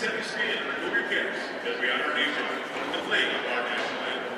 set the stage, remove your caps as we honor our nation with the flag of our national anthem.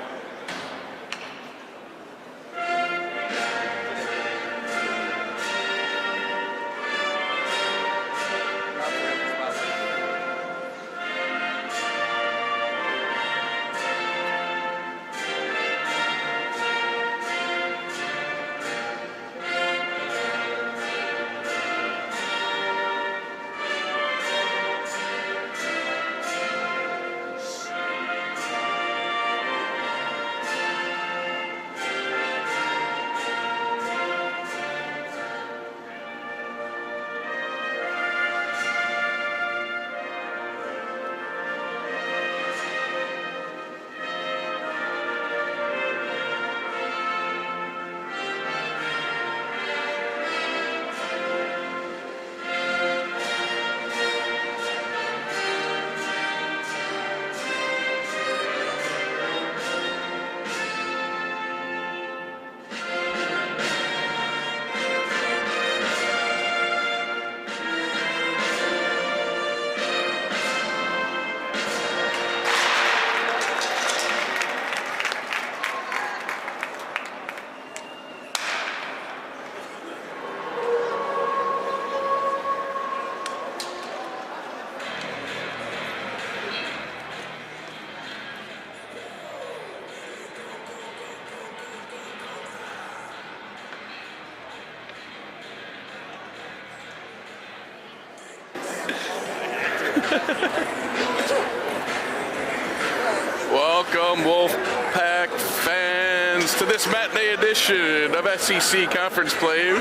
Welcome, Wolfpack fans, to this matinee edition of SEC Conference Play,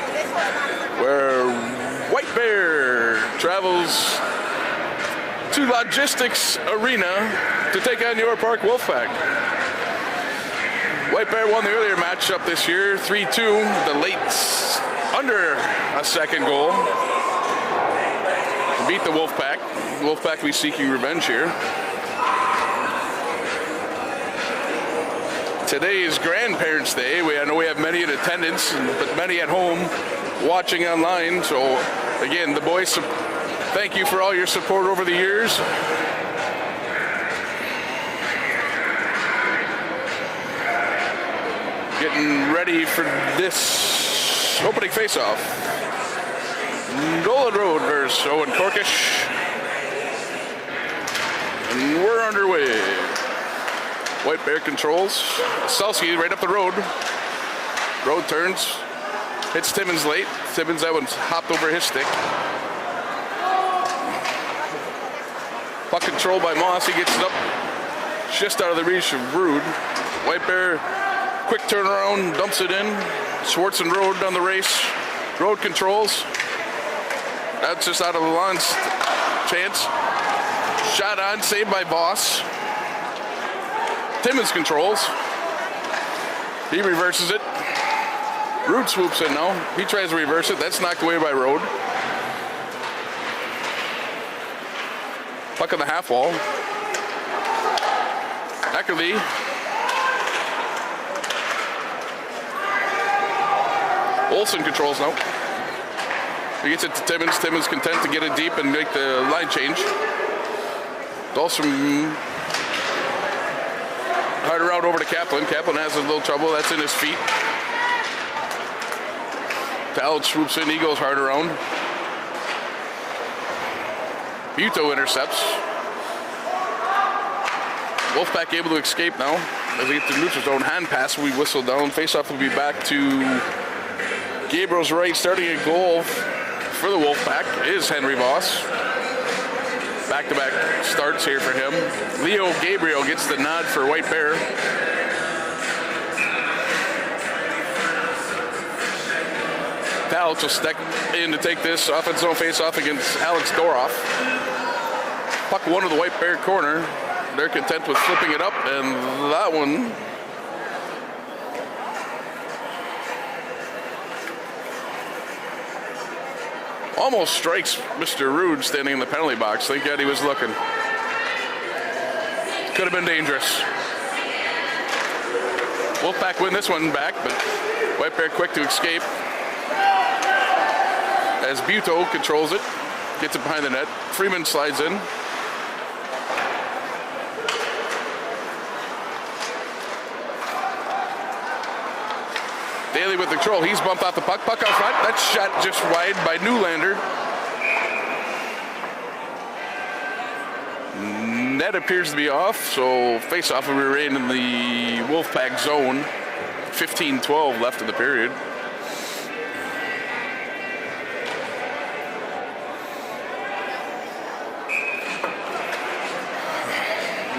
where White Bear travels to Logistics Arena to take on your Park Wolfpack. White Bear won the earlier matchup this year, 3-2, the late under a second goal. Beat the Wolfpack. Wolfpack will be seeking revenge here. Today is Grandparents' Day. I know we have many in attendance, but many at home watching online. So, again, the boys, thank you for all your support over the years. Getting ready for this opening face-off. Nolan Road versus Owen Corkish. And we're underway. White Bear controls. Selski right up the road. Road turns. Hits Timmins late. Timmins, that one's hopped over his stick. Puck controlled by Moss. He gets it up just out of the reach of Rude. White Bear, quick turnaround, dumps it in. Schwartz and Road down the race. Road controls. That's just out of the launch chance. Shot on, saved by Voss. Timmins controls. He reverses it. Rude swoops in now. He tries to reverse it. That's knocked away by Road. Puck on the half wall. Eckerly. Olsen controls now. He gets it to Timmins. Timmins content to get it deep and make the line change. Dahlstrom hard around over to Kaplan. Kaplan has a little trouble. That's in his feet. Talent swoops in. He goes hard around. Buto intercepts. Wolfpack able to escape now. As they get to the neutral zone. Hand pass will be whistled down. Face-off will be back to Gabriel's right. Starting a goal for the Wolfpack is Henry Voss. Back-to-back starts here for him. Leo Gabriel gets the nod for White Bear. Talent will step in to take this offensive zone face-off against Alex Doroff. Puck one to the White Bear corner. They're content with flipping it up, and that one almost strikes Mr. Rude standing in the penalty box. Thank God he was looking. Could have been dangerous. Wolfpack win this one back, but White Bear quick to escape. As Buto controls it, gets it behind the net. Freeman slides in. Daly with the control. He's bumped off the puck. Puck out front. That's shot just wide by Newlander. Net appears to be off, so face-off will remain in the Wolfpack zone. 15-12 left in the period.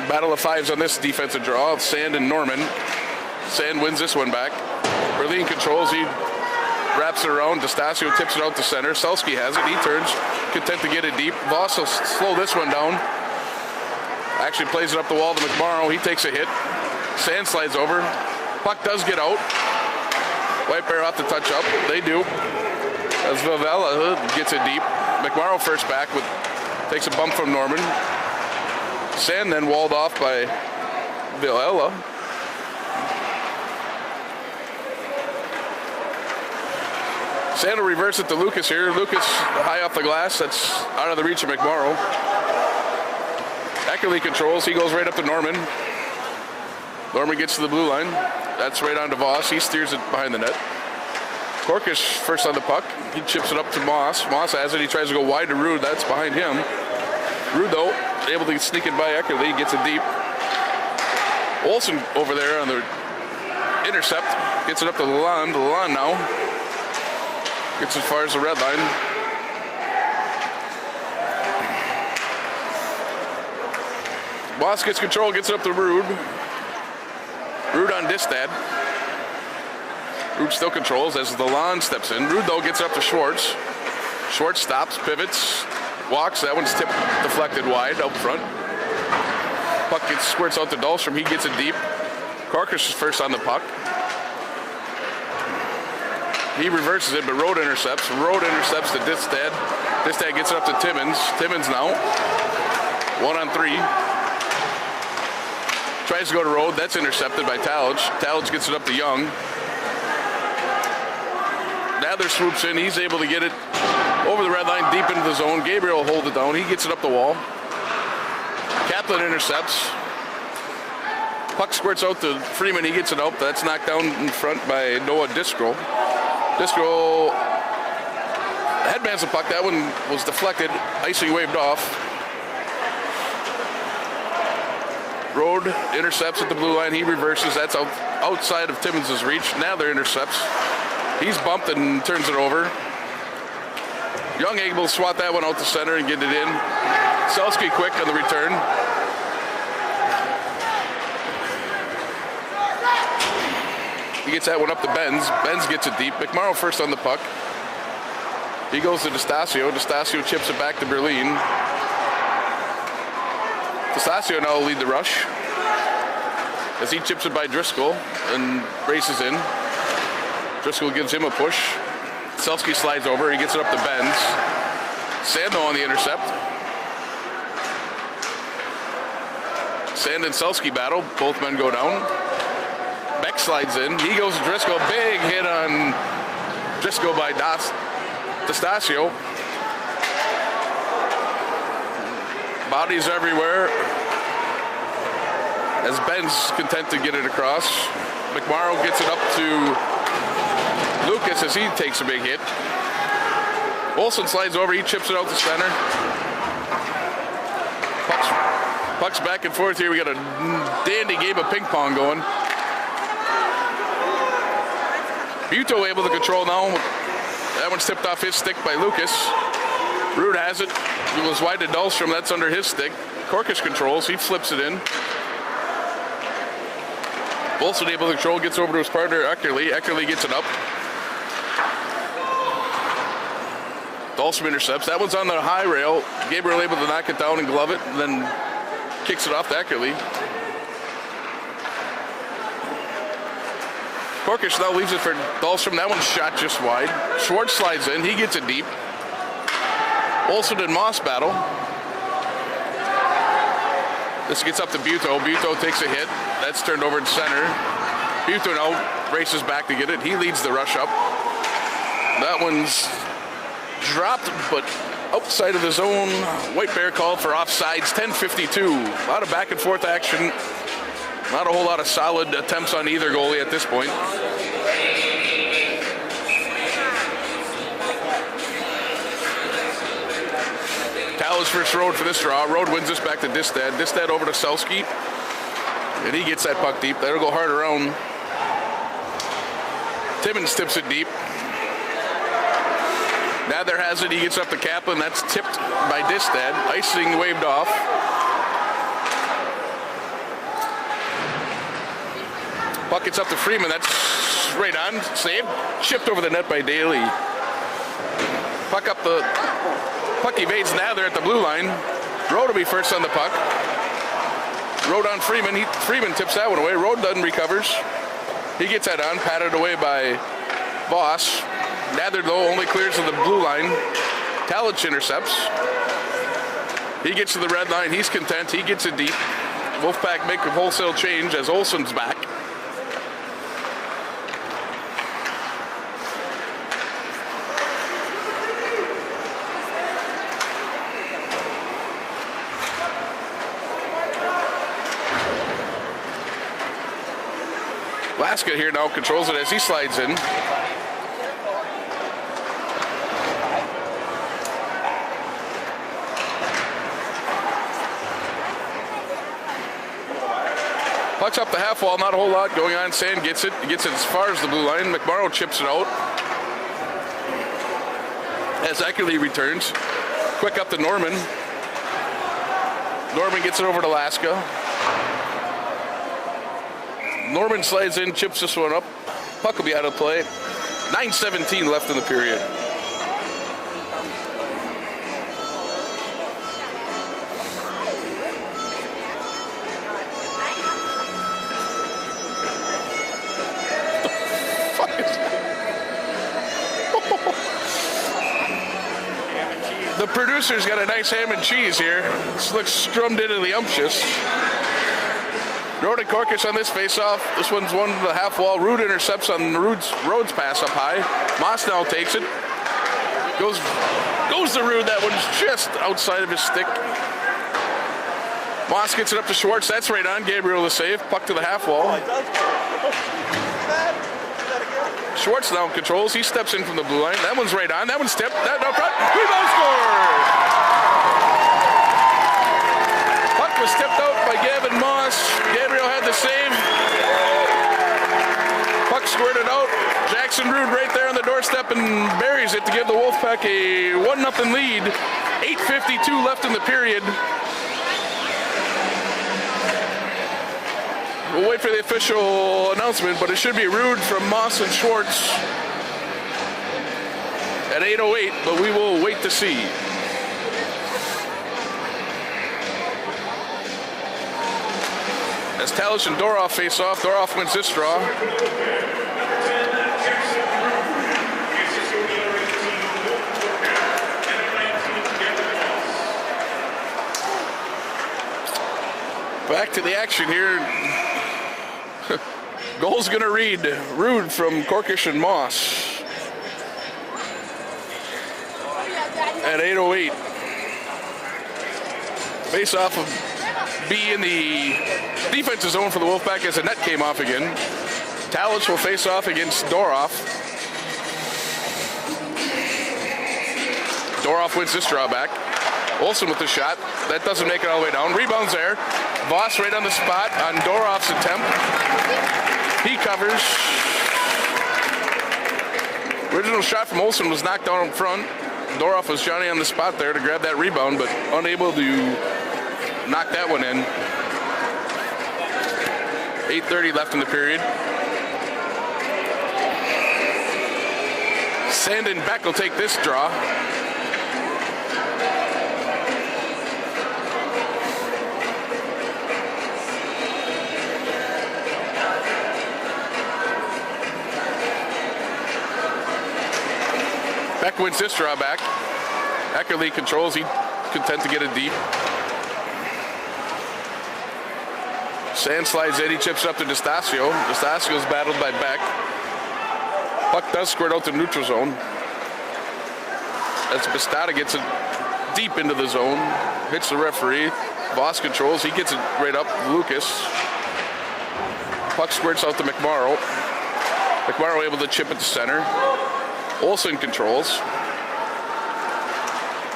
Battle of fives on this defensive draw. Sand and Norman. Sand wins this one back. Berlin controls. He wraps it around. DeStasio tips it out to center. Selski has it. He turns, content to get it deep. Voss will slow this one down. Actually plays it up the wall to McMorrow. He takes a hit. Sand slides over. Puck does get out. White Bear off the touch up. They do. As Vavella gets it deep. McMorrow first back with takes a bump from Norman. Sand then walled off by Villela. Sand will reverse it to Lucas here. Lucas high off the glass. That's out of the reach of McMorrow. Eckerly controls. He goes right up to Norman. Norman gets to the blue line. That's right on to Voss. He steers it behind the net. Corkish first on the puck. He chips it up to Moss. Moss has it. He tries to go wide to Rude. That's behind him. Rude, though, able to sneak it by Eckerly. Gets it deep. Olsen over there on the intercept. Gets it up to Lalonde. Lalonde now gets as far as the red line. Moss gets control. Gets it up to Rude. Rude on Distad. Rude still controls as Lalonde steps in. Rude, though, gets up to Schwartz. Schwartz stops, pivots, walks. That one's tipped, deflected wide out front. Puck squirts out to Dahlstrom. He gets it deep. Corkish is first on the puck. He reverses it, but Rode intercepts. Rode intercepts to Distad. Distad gets it up to Timmins. Timmins now. 1-on-3. Tries to go to Rode. That's intercepted by Talage. Talage gets it up to Young. Nather swoops in. He's able to get it over the red line, deep into the zone. Gabriel will hold it down. He gets it up the wall. Kaplan intercepts. Puck squirts out to Freeman. He gets it out. That's knocked down in front by Noah Disco. Disco headbands the puck. That one was deflected. Icing waved off. Rode intercepts at the blue line. He reverses. That's outside of Timmins' reach. Nather intercepts. He's bumped and turns it over. Young able to swat that one out to center and get it in. Selski quick on the return. He gets that one up to Benz. Benz gets it deep. McMorrow first on the puck. He goes to DeStasio. DeStasio chips it back to Berlin. DeStasio now will lead the rush as he chips it by Driscoll and races in. Driscoll gives him a push. Selski slides over. He gets it up to Benz. Sando on the intercept. Sand and Selski battle. Both men go down. Beck slides in. He goes to Driscoll. Big hit on Driscoll by DeStasio. Bodies everywhere as Ben's content to get it across. McMorrow gets it up to Lucas as he takes a big hit. Olsen slides over. He chips it out to center. Pucks back and forth here. We got a dandy game of ping pong going. Buto able to control now. That one's tipped off his stick by Lucas. Rude has it. It was wide to Dahlstrom. That's under his stick. Corkish controls. He flips it in. Olsen able to control. Gets over to his partner, Eckerly. Eckerly gets it up. Dahlstrom intercepts. That one's on the high rail. Gabriel able to knock it down and glove it, and then kicks it off to Eckerly. Corkish now leaves it for Dahlstrom. That one's shot just wide. Schwartz slides in. He gets it deep. Olsen and Moss battle. This gets up to Buto. Buto takes a hit. That's turned over to center. Buto now races back to get it. He leads the rush up. That one's dropped, but outside of the zone. White Bear called for offsides. 10:52. A lot of back and forth action. Not a whole lot of solid attempts on either goalie at this point. Tallis versus Rode for this draw. Rode wins this back to Distad. Distad over to Selski. And he gets that puck deep. That'll go hard around. Timmins tips it deep. Nather has it. He gets up to Kaplan. That's tipped by Distad. Icing waved off. Puck gets up to Freeman. That's right on. Saved. Chipped over the net by Daly. Puck up the... Puck evades Nather at the blue line. Rode will be first on the puck. Rode on Freeman. Freeman tips that one away. Rode doesn't recovers. He gets that on. Patted away by Voss. Nather, though, only clears to the blue line. Talich intercepts. He gets to the red line. He's content. He gets it deep. Wolfpack make a wholesale change as Olsen's back. Laska here now controls it as he slides in. Pucks up the half wall, not a whole lot going on. Sand gets it. He gets it as far as the blue line. McMorrow chips it out. As Eckerly returns. Quick up to Norman. Norman gets it over to Laska. Norman slides in, chips this one up. Puck will be out of play. 9:17 left in the period. The producer's got a nice ham and cheese here. This looks strummed into the umptious. Rode and Corkish on this face-off. This one's won the half wall. Rude intercepts on Rhodes pass up high. Moss now takes it. Goes to Rude. That one's just outside of his stick. Moss gets it up to Schwartz. That's right on. Gabriel the save. Puck to the half wall. Schwartz now controls. He steps in from the blue line. That one's right on. That one's tipped. That up front. Rebound score! Puck was tipped out by Gavin Moss. Gabriel had the save. Puck squirted out. Jackson Rude right there on the doorstep and buries it to give the Wolfpack a 1-0 lead. 8:52 left in the period. We'll wait for the official announcement, but it should be Rude from Moss and Schwartz at 8:08, but we will wait to see. As Talich and Doroff face off, Doroff wins this draw. Back to the action here. Goal's gonna read Rude from Corkish and Moss at 8:08. Face off of B in the defensive zone for the Wolfpack as the net came off again. Talich will face off against Doroff. Doroff wins this draw back. Olsen with the shot. That doesn't make it all the way down. Rebounds there. Voss right on the spot on Doroff's attempt. He covers. Original shot from Olsen was knocked down in front. Doroff was Johnny on the spot there to grab that rebound, but unable to knock that one in. 8:30 left in the period. Sand and Beck will take this draw. Beck wins this draw back. Eckerly controls. He content to get it deep. Sand slides in. He chips up to D'Estasio. D'Estasio's battled by Beck. Puck does squirt out the neutral zone. As Bastata gets it deep into the zone. Hits the referee. Voss controls. He gets it right up. Lucas. Puck squirts out to McMorrow. McMorrow able to chip it to center. Olsen controls.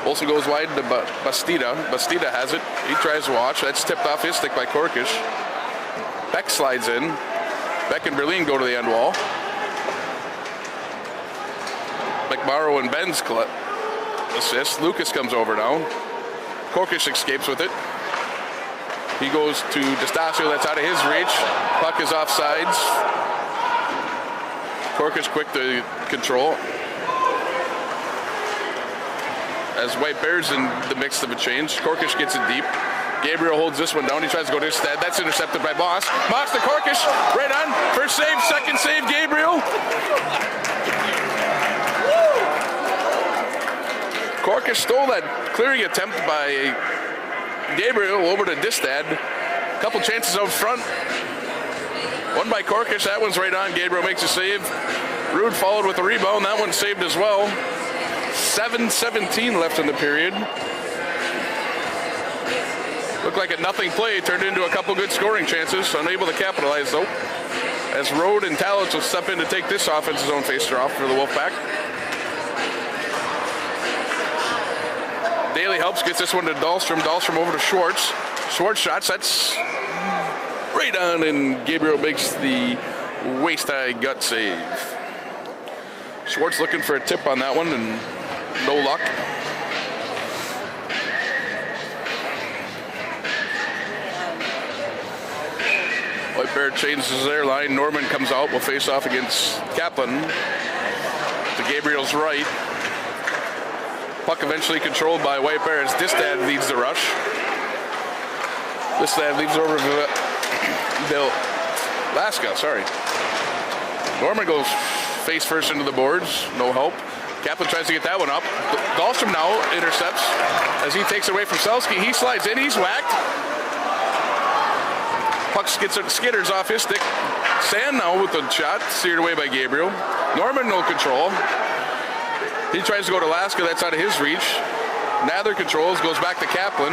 Olsen goes wide to Bastida. Bastida has it. He tries to watch. That's tipped off his stick by Korkish. Beck slides in. Beck and Berlin go to the end wall. McMorrow and Ben's assist. Lucas comes over now. Korkish escapes with it. He goes to D'Estasio. That's out of his reach. Puck is off sides. Korkish quick to control. As White Bears in the mix of a change. Korkish gets it deep. Gabriel holds this one down. He tries to go to his stat. That's intercepted by Moss. Moss to Korkish. Right on. First save, second save, Gabriel. Korkish stole that clearing attempt by Gabriel over to Distad. A couple chances out front. One by Korkish. That one's right on. Gabriel makes a save. Rude followed with a rebound. That one's saved as well. 7:17 left in the period. Looked like a nothing play. Turned into a couple good scoring chances. Unable to capitalize though. As Rode and Talents will step in to take this offensive zone facer off for the Wolfpack. Daly helps, gets this one to Dahlstrom. Dahlstrom over to Schwartz. Schwartz shots, that's right on, and Gabriel makes the waist-high gut save. Schwartz looking for a tip on that one, and no luck. White Bear changes their line. Norman comes out, will face off against Kaplan. To Gabriel's right. Puck eventually controlled by White Bear as Distad leads the rush. Distad leaves over Bill Laska, sorry. Norman goes face first into the boards, no help. Kaplan tries to get that one up. Dahlstrom now intercepts as he takes away from Selski. He slides in, he's whacked. Puck skitters off his stick. Sand now with the shot, steered away by Gabriel. Norman no control. He tries to go to Laska, that's out of his reach. Nather controls, goes back to Kaplan.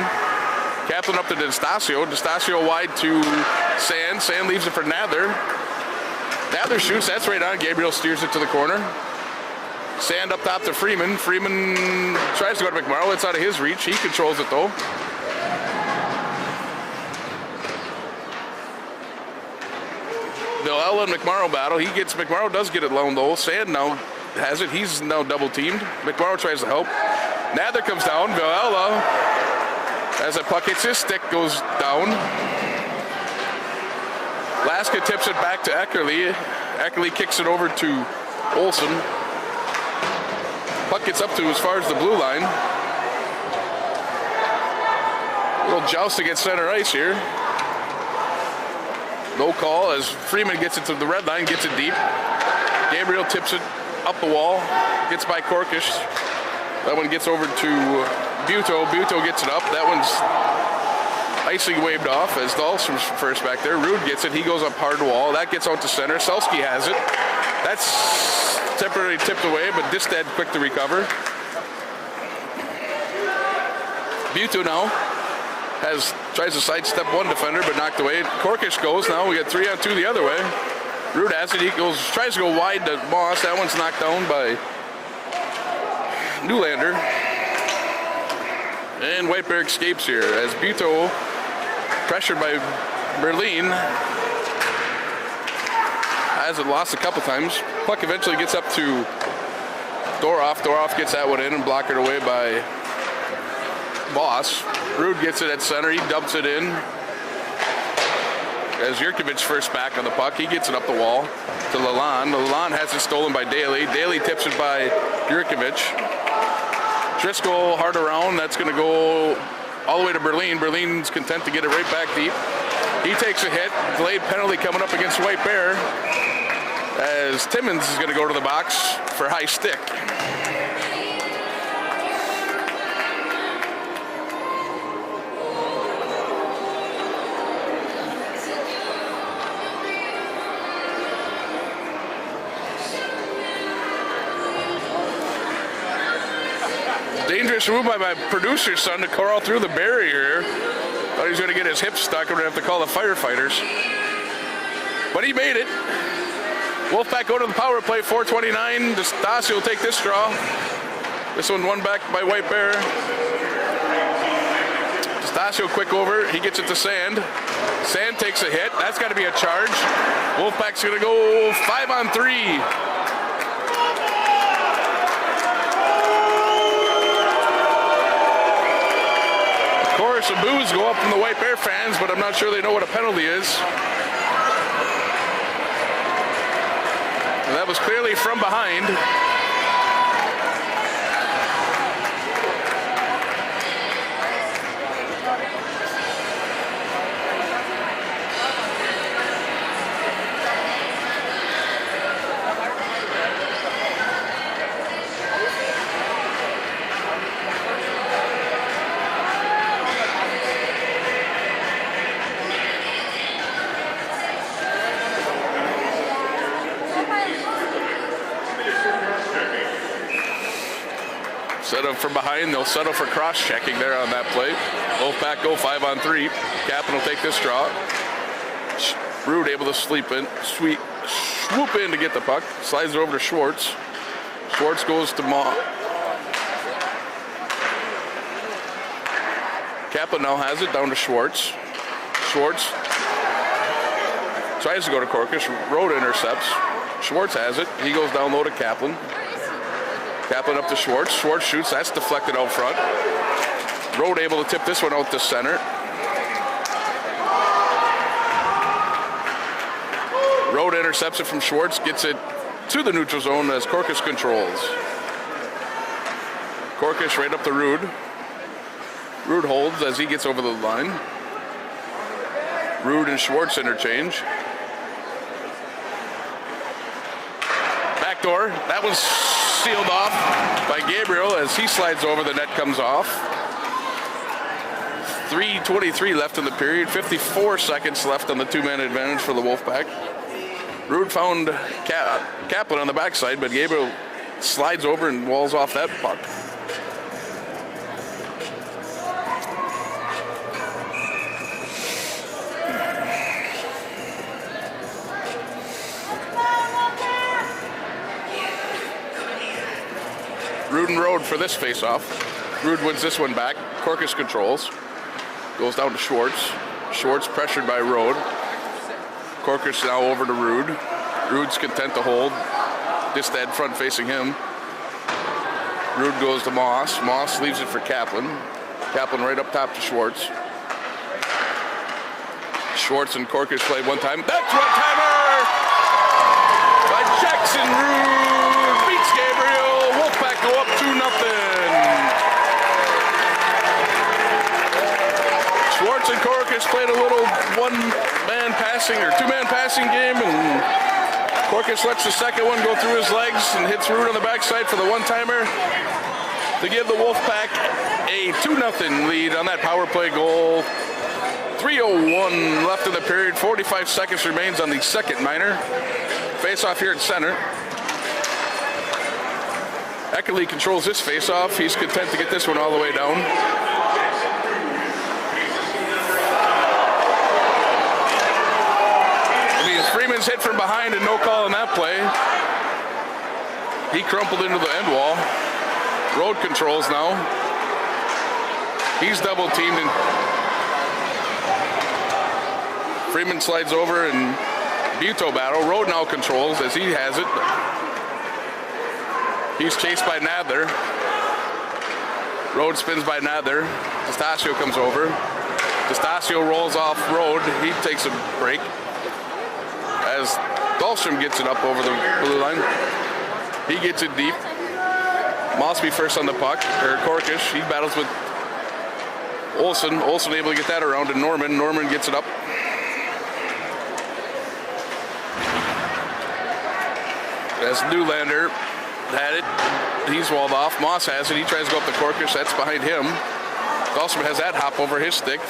Kaplan up to D'Estasio. D'Estasio wide to Sand. Sand leaves it for Nather. Nather shoots, that's right on. Gabriel steers it to the corner. Sand up top to Freeman. Freeman tries to go to McMorrow, it's out of his reach. He controls it though. Bill and McMorrow battle. McMorrow does get it alone though. Sand now has it. He's now double teamed. McMorrow tries to help. Nather comes down. Villela, as a puck hits his stick, goes down. Laska tips it back to Eckerly. Eckerly kicks it over to Olsen. Puck gets up to as far as the blue line. Little joust against center ice here. No call as Freeman gets it to the red line, gets it deep. Gabriel tips it up the wall, gets by Korkish. That one gets over to Buto. Buto gets it up. That one's icing waved off as Dahlstrom's first back there. Rude gets it. He goes up hard wall. That gets out to center. Selski has it. That's temporarily tipped away, but Distad quick to recover. Buto now tries to sidestep one defender, but knocked away. Korkish goes. Now we got 3-on-2 the other way. Rude has it. He tries to go wide to Moss. That one's knocked down by Newlander. And White Bear escapes here as Buto, pressured by Berlin, has it lost a couple times. Puck eventually gets up to Doroff. Doroff gets that one in and blockered away by Boss. Rude gets it at center. He dumps it in. As Yurkovich first back on the puck, he gets it up the wall to Lalonde. Lalonde has it stolen by Daly. Daly tips it by Yurkovich. Driscoll hard around. That's going to go all the way to Berlin. Berlin's content to get it right back deep. He takes a hit. Delayed penalty coming up against White Bear as Timmons is going to go to the box for high stick. Dangerous move by my producer's son to crawl through the barrier. Thought he was going to get his hip stuck. I'm going to have to call the firefighters. But he made it. Wolfpack go to the power play, 4:29. D'Estasio will take this draw. This one won back by White Bear. Stasio quick over. He gets it to Sand. Sand takes a hit. That's got to be a charge. Wolfpack's going to go 5-on-3. Of course, the boos go up from the White Bear fans, but I'm not sure they know what a penalty is. And that was clearly from behind. Set up from behind, they'll settle for cross-checking there on that play. Wolfpack go 5-on-3. Captain will take this draw. Rude able to swoop in to get the puck. Slides it over to Schwartz. Schwartz goes to Ma. Kaplan now has it down to Schwartz. Schwartz tries to go to Korkish. Road intercepts. Schwartz has it. He goes down low to Kaplan. Kaplan up to Schwartz. Schwartz shoots. That's deflected out front. Road able to tip this one out to center. Road intercepts it from Schwartz. Gets it to the neutral zone as Korkish controls. Korkish right up to Rude. Rude holds as he gets over the line. Rude and Schwartz interchange. Backdoor. That was sealed off by Gabriel as he slides over. The net comes off. 3:23 left in the period. 54 seconds left on the two-man advantage for the Wolfpack. Rude found Kaplan on the backside, but Gabriel slides over and walls off that puck. Rude and Road for this face-off. Rude wins this one back. Korkish controls. Goes down to Schwartz. Schwartz pressured by Road. Korkish now over to Rude. Rude's content to hold. Distad front facing him. Rude goes to Moss. Moss leaves it for Kaplan. Kaplan right up top to Schwartz. Schwartz and Korkish play one time. That's one-timer by Jackson. Rude beats Gabriel. Wolfpack go up 2-0. Schwartz and Korkish played a little one-man passing or two-man passing game, and Korkish lets the second one go through his legs and hits Rude on the backside for the one-timer to give the Wolfpack a 2-0 lead on that power play goal. 3:01 left in the period. 45 seconds remains on the second minor. Face-off here at center. Eckerly controls this face-off. He's content to get this one all the way down. Freeman's hit from behind and no call on that play. He crumpled into the end wall. Road controls now. He's double teamed and Freeman slides over and Buto battle. Road now controls as he has it. He's chased by Nadler. Road spins by Nadler. Stasio comes over. Stasio rolls off Road. He takes a break as Dahlstrom gets it up over the blue line. He gets it deep. Mosby first on the puck, or Korkish. He battles with Olsen. Olsen able to get that around to Norman. Norman gets it up. As Newlander had it, he's walled off. Moss has it. He tries to go up to Korkish. That's behind him. Dahlstrom has that hop over his stick.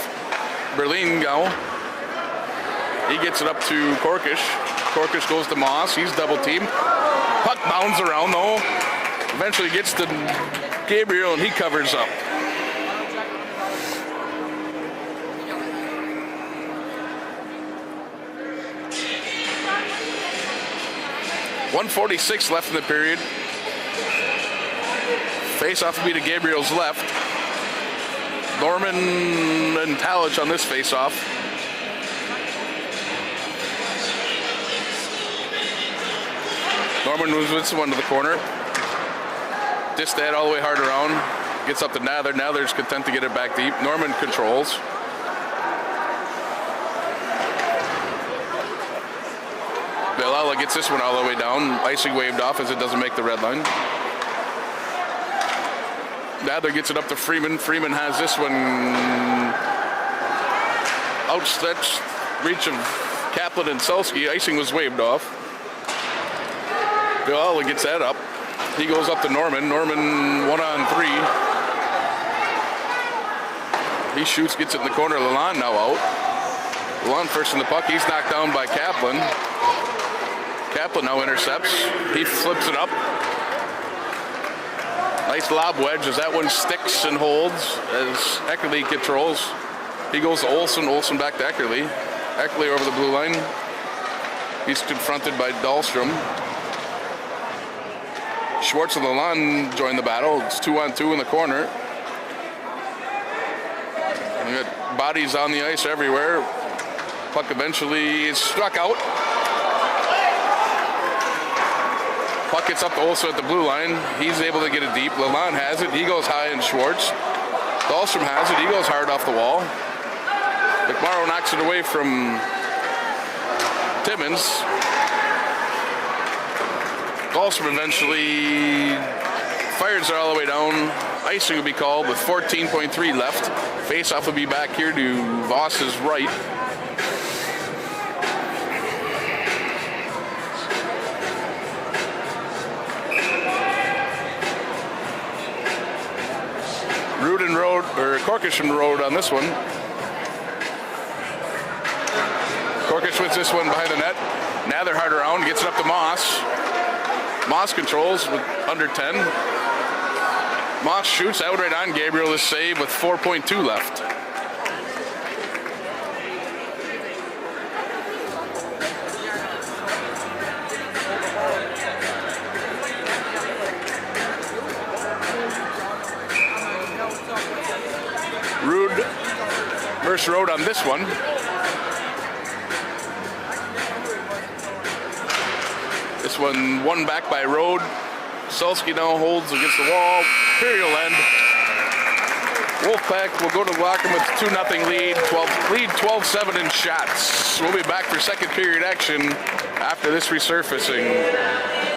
Berlin go. He gets it up to Korkish. Korkish goes to Moss. He's double teamed. Puck bounds around though. Eventually gets to Gabriel and he covers up. .146 left in the period. Face off will be to Gabriel's left. Norman and Tallich on this face off. Norman moves this one to the corner. Distad all the way hard around. Gets up to Nather. Nather's content to get it back deep. Norman controls. Bilala gets this one all the way down. Icing waved off as it doesn't make the red line. Nather gets it up to Freeman. Freeman has this one outstretched reach of Kaplan and Selski. Icing was waved off. Bilala gets that up. He goes up to Norman. Norman 1-on-3. He shoots, gets it in the corner. Lalonde now out. Lalonde first in the puck. He's knocked down by Kaplan. Kaplan now intercepts. He flips it up. Nice lob wedge as that one sticks and holds as Eckerly controls. He goes to Olsen. Olsen back to Eckerly. Eckerly over the blue line. He's confronted by Dahlstrom. Schwartz and Lalonde join the battle. It's 2-on-2 in the corner. We got bodies on the ice everywhere. Puck eventually is struck out. Puck gets up to Olsen at the blue line. He's able to get it deep. Lalonde has it. He goes high in Schwartz. Dahlstrom has it. He goes hard off the wall. McMorrow knocks it away from Timmins. Dahlstrom eventually fires it all the way down. Icing will be called with 14.3 left. Face-off will be back here to Voss's right. Rudin Road, or Corkisham Road on this one. Corkish wins this one behind the net. Nather hard around, gets it up to Moss. Moss controls with under 10. Moss shoots out right on Gabriel to save with 4.2 left. Rude Mercer Road on this one. This one back by Road. Selski now holds against the wall. Imperial end. Wolfpack will go to the locker with 2-0 lead. 12-7 in shots. We'll be back for second period action after this resurfacing.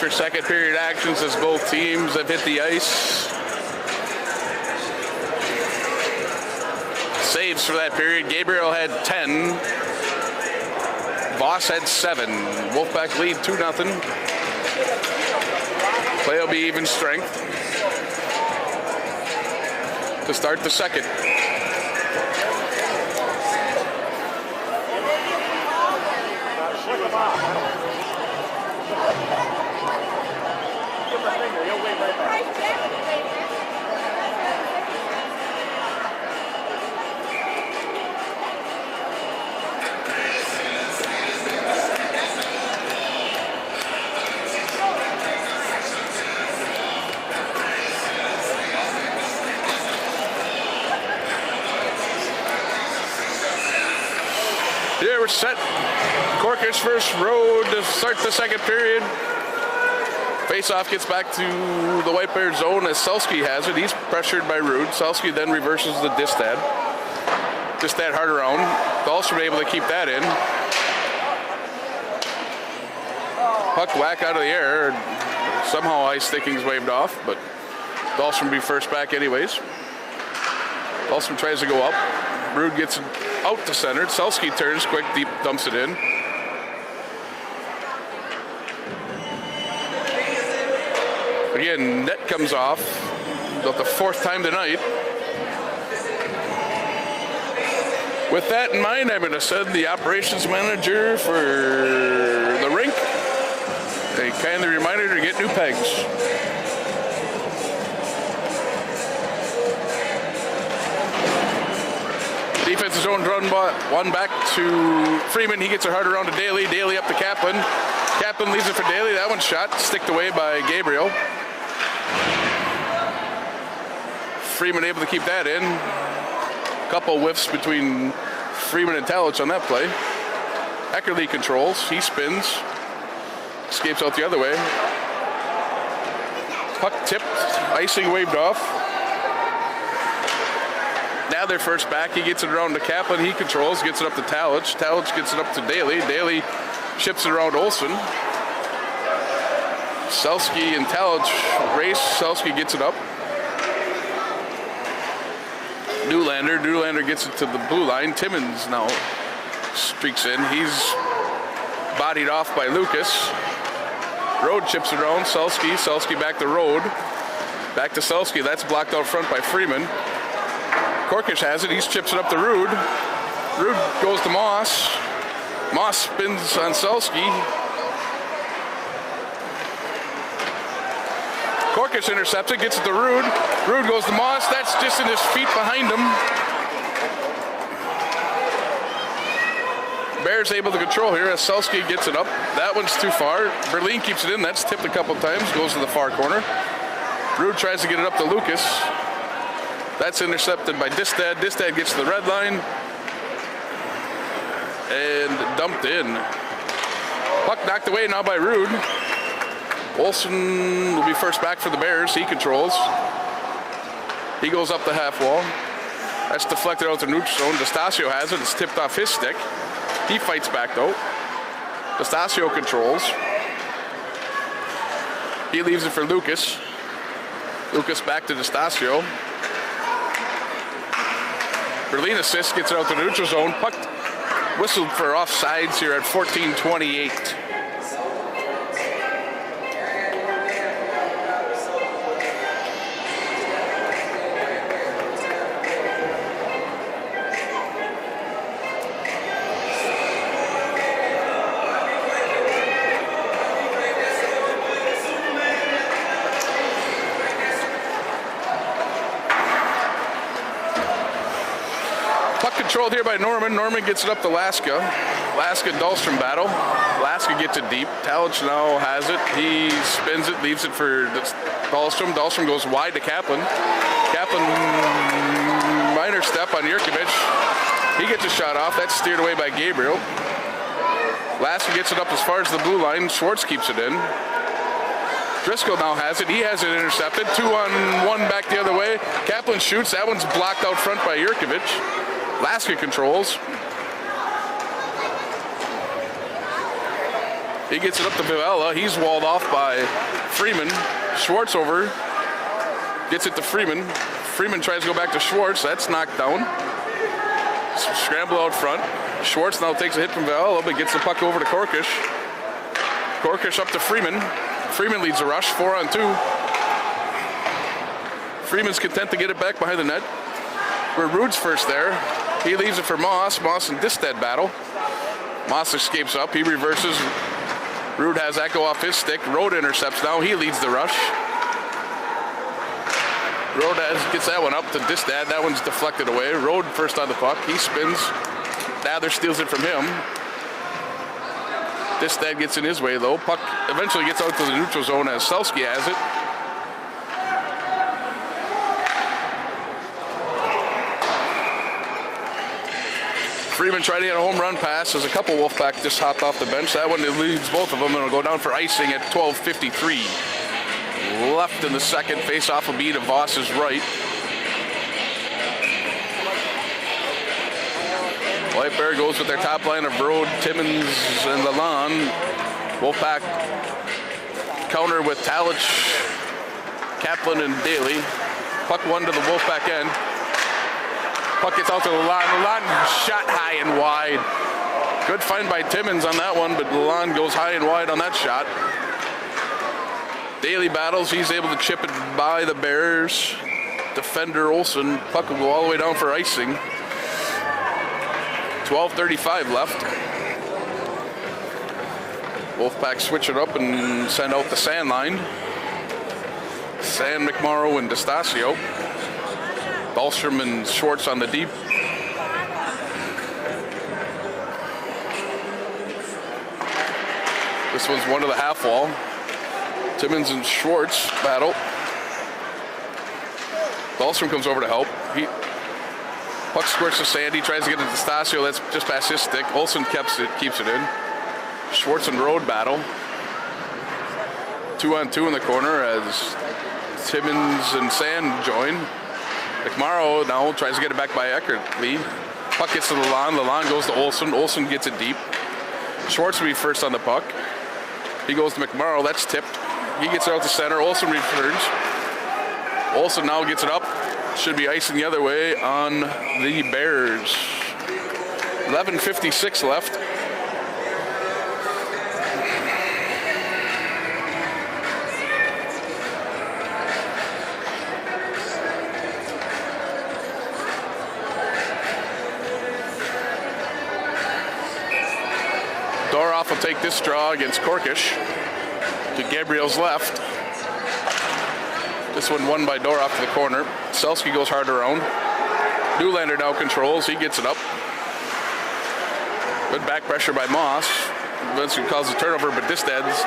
for second period actions as both teams have hit the ice. Saves for that period. Gabriel had 10. Voss had 7. Wolfpack lead 2-0. Play will be even strength to start the second. Here we're set. Corkers first, Road to start the second period. Face-off gets back to the White Bear zone as Selski has it. He's pressured by Rude. Selski then reverses the Distad. Distad hard around. Dahlstrom able to keep that in. Puck whack out of the air. Somehow ice sticking's waved off, but Dahlstrom will be first back anyways. Dahlstrom tries to go up. Rude gets out to center. Selski turns quick, deep, dumps it in. Again, net comes off. About the fourth time tonight. With that in mind, I'm going to send the operations manager for the rink a kindly reminder to get new pegs. Defensive zone run one back to Freeman. He gets it hard around to Daly. Daly up to Kaplan. Kaplan leaves it for Daly. That one's shot. Sticked away by Gabriel. Freeman able to keep that in. Couple whiffs between Freeman and Talich on that play. Eckerly controls. He spins. Escapes out the other way. Puck tipped. Icing waved off. Now they're first back. He gets it around to Kaplan. He controls. Gets it up to Talich. Talich gets it up to Daly. Daly ships it around Olsen. Selski and Talich race. Selski gets it up. Newlander gets it to the blue line. Timmons now streaks in. He's bodied off by Lucas. Road chips it around. Selski back to Road. Back to Selski. That's blocked out front by Freeman. Korkish has it. He chips it up to Rude. Rude goes to Moss. Moss spins on Selski. Korkish intercepts it, gets it to Rude. Rude goes to Moss. That's just in his feet behind him. Bears able to control here as Selski gets it up. That one's too far. Berlin keeps it in. That's tipped a couple times. Goes to the far corner. Rude tries to get it up to Lucas. That's intercepted by Distad. Distad gets to the red line. And dumped in. Puck knocked away now by Rude. Olsen will be first back for the Bears. He controls. He goes up the half wall. That's deflected out to neutral zone. D'Estasio has it. It's tipped off his stick. He fights back though. D'Estasio controls. He leaves it for Lucas. Lucas back to D'Estasio. Berlin assists, gets it out to the neutral zone. Puck whistled for offsides here at 14:28. Controlled here by Norman. Norman gets it up to Laska. Laska Dahlstrom battle. Laska gets it deep. Talich now has it. He spins it, leaves it for Dahlstrom. Dahlstrom goes wide to Kaplan. Kaplan minor step on Yurkovich. He gets a shot off. That's steered away by Gabriel. Laska gets it up as far as the blue line. Schwartz keeps it in. Driscoll now has it. He has it intercepted. 2-on-1 back the other way. Kaplan shoots. That one's blocked out front by Yurkovich. Laska controls. He gets it up to Vivella. He's walled off by Freeman. Schwartz over. Gets it to Freeman. Freeman tries to go back to Schwartz. That's knocked down. Scramble out front. Schwartz now takes a hit from Vivella, but gets the puck over to Korkish. Korkish up to Freeman. Freeman leads the rush, 4-on-2. Freeman's content to get it back behind the net. Where Rude's first there. He leaves it for Moss. Moss and Distad battle. Moss escapes up. He reverses. Rude has that go off his stick. Rode intercepts now. He leads the rush. Rode gets that one up to Distad. That one's deflected away. Rode first on the puck. He spins. Nather steals it from him. Distad gets in his way though. Puck eventually gets out to the neutral zone as Selski has it. Freeman tried to get a home run pass. There's a couple Wolfpack just hopped off the bench. That one leads both of them and it'll go down for icing at 12:53. Left in the second. Face off will be to Voss's right. White Bear goes with their top line of Rode, Timmins, and Lalonde. Wolfpack counter with Talich, Kaplan, and Daly. Puck one to the Wolfpack end. Puck gets out to Lalonde. Lalonde shot high and wide. Good find by Timmins on that one, but Lalonde goes high and wide on that shot. Daly battles. He's able to chip it by the Bears. Defender Olsen. Puck will go all the way down for icing. 12:35 left. Wolfpack switch it up and send out the sand line. Sand, McMorrow, and DeStasio. Dahlstrom and Schwartz on the deep. This one's one to the half wall. Timmins and Schwartz battle. Dahlstrom comes over to help. Puck squirts to Sandy, tries to get it to Stasio. That's just past his stick. Olsen keeps it in. Schwartz and Rode battle. 2-on-2 in the corner as Timmins and Sand join. McMorrow now tries to get it back by Eckertley. Puck gets to Lalonde. Lalonde goes to Olsen. Olsen gets it deep. Schwartz will be first on the puck. He goes to McMorrow. That's tipped. He gets it out to center. Olsen returns. Olsen now gets it up. Should be icing the other way on the Bears. 11:56 left. Doroff will take this draw against Korkish to Gabriel's left. This one won by Doroff to the corner. Selski goes hard around. Newlander now controls. He gets it up. Good back pressure by Moss. Eventually causes a turnover, but Distad's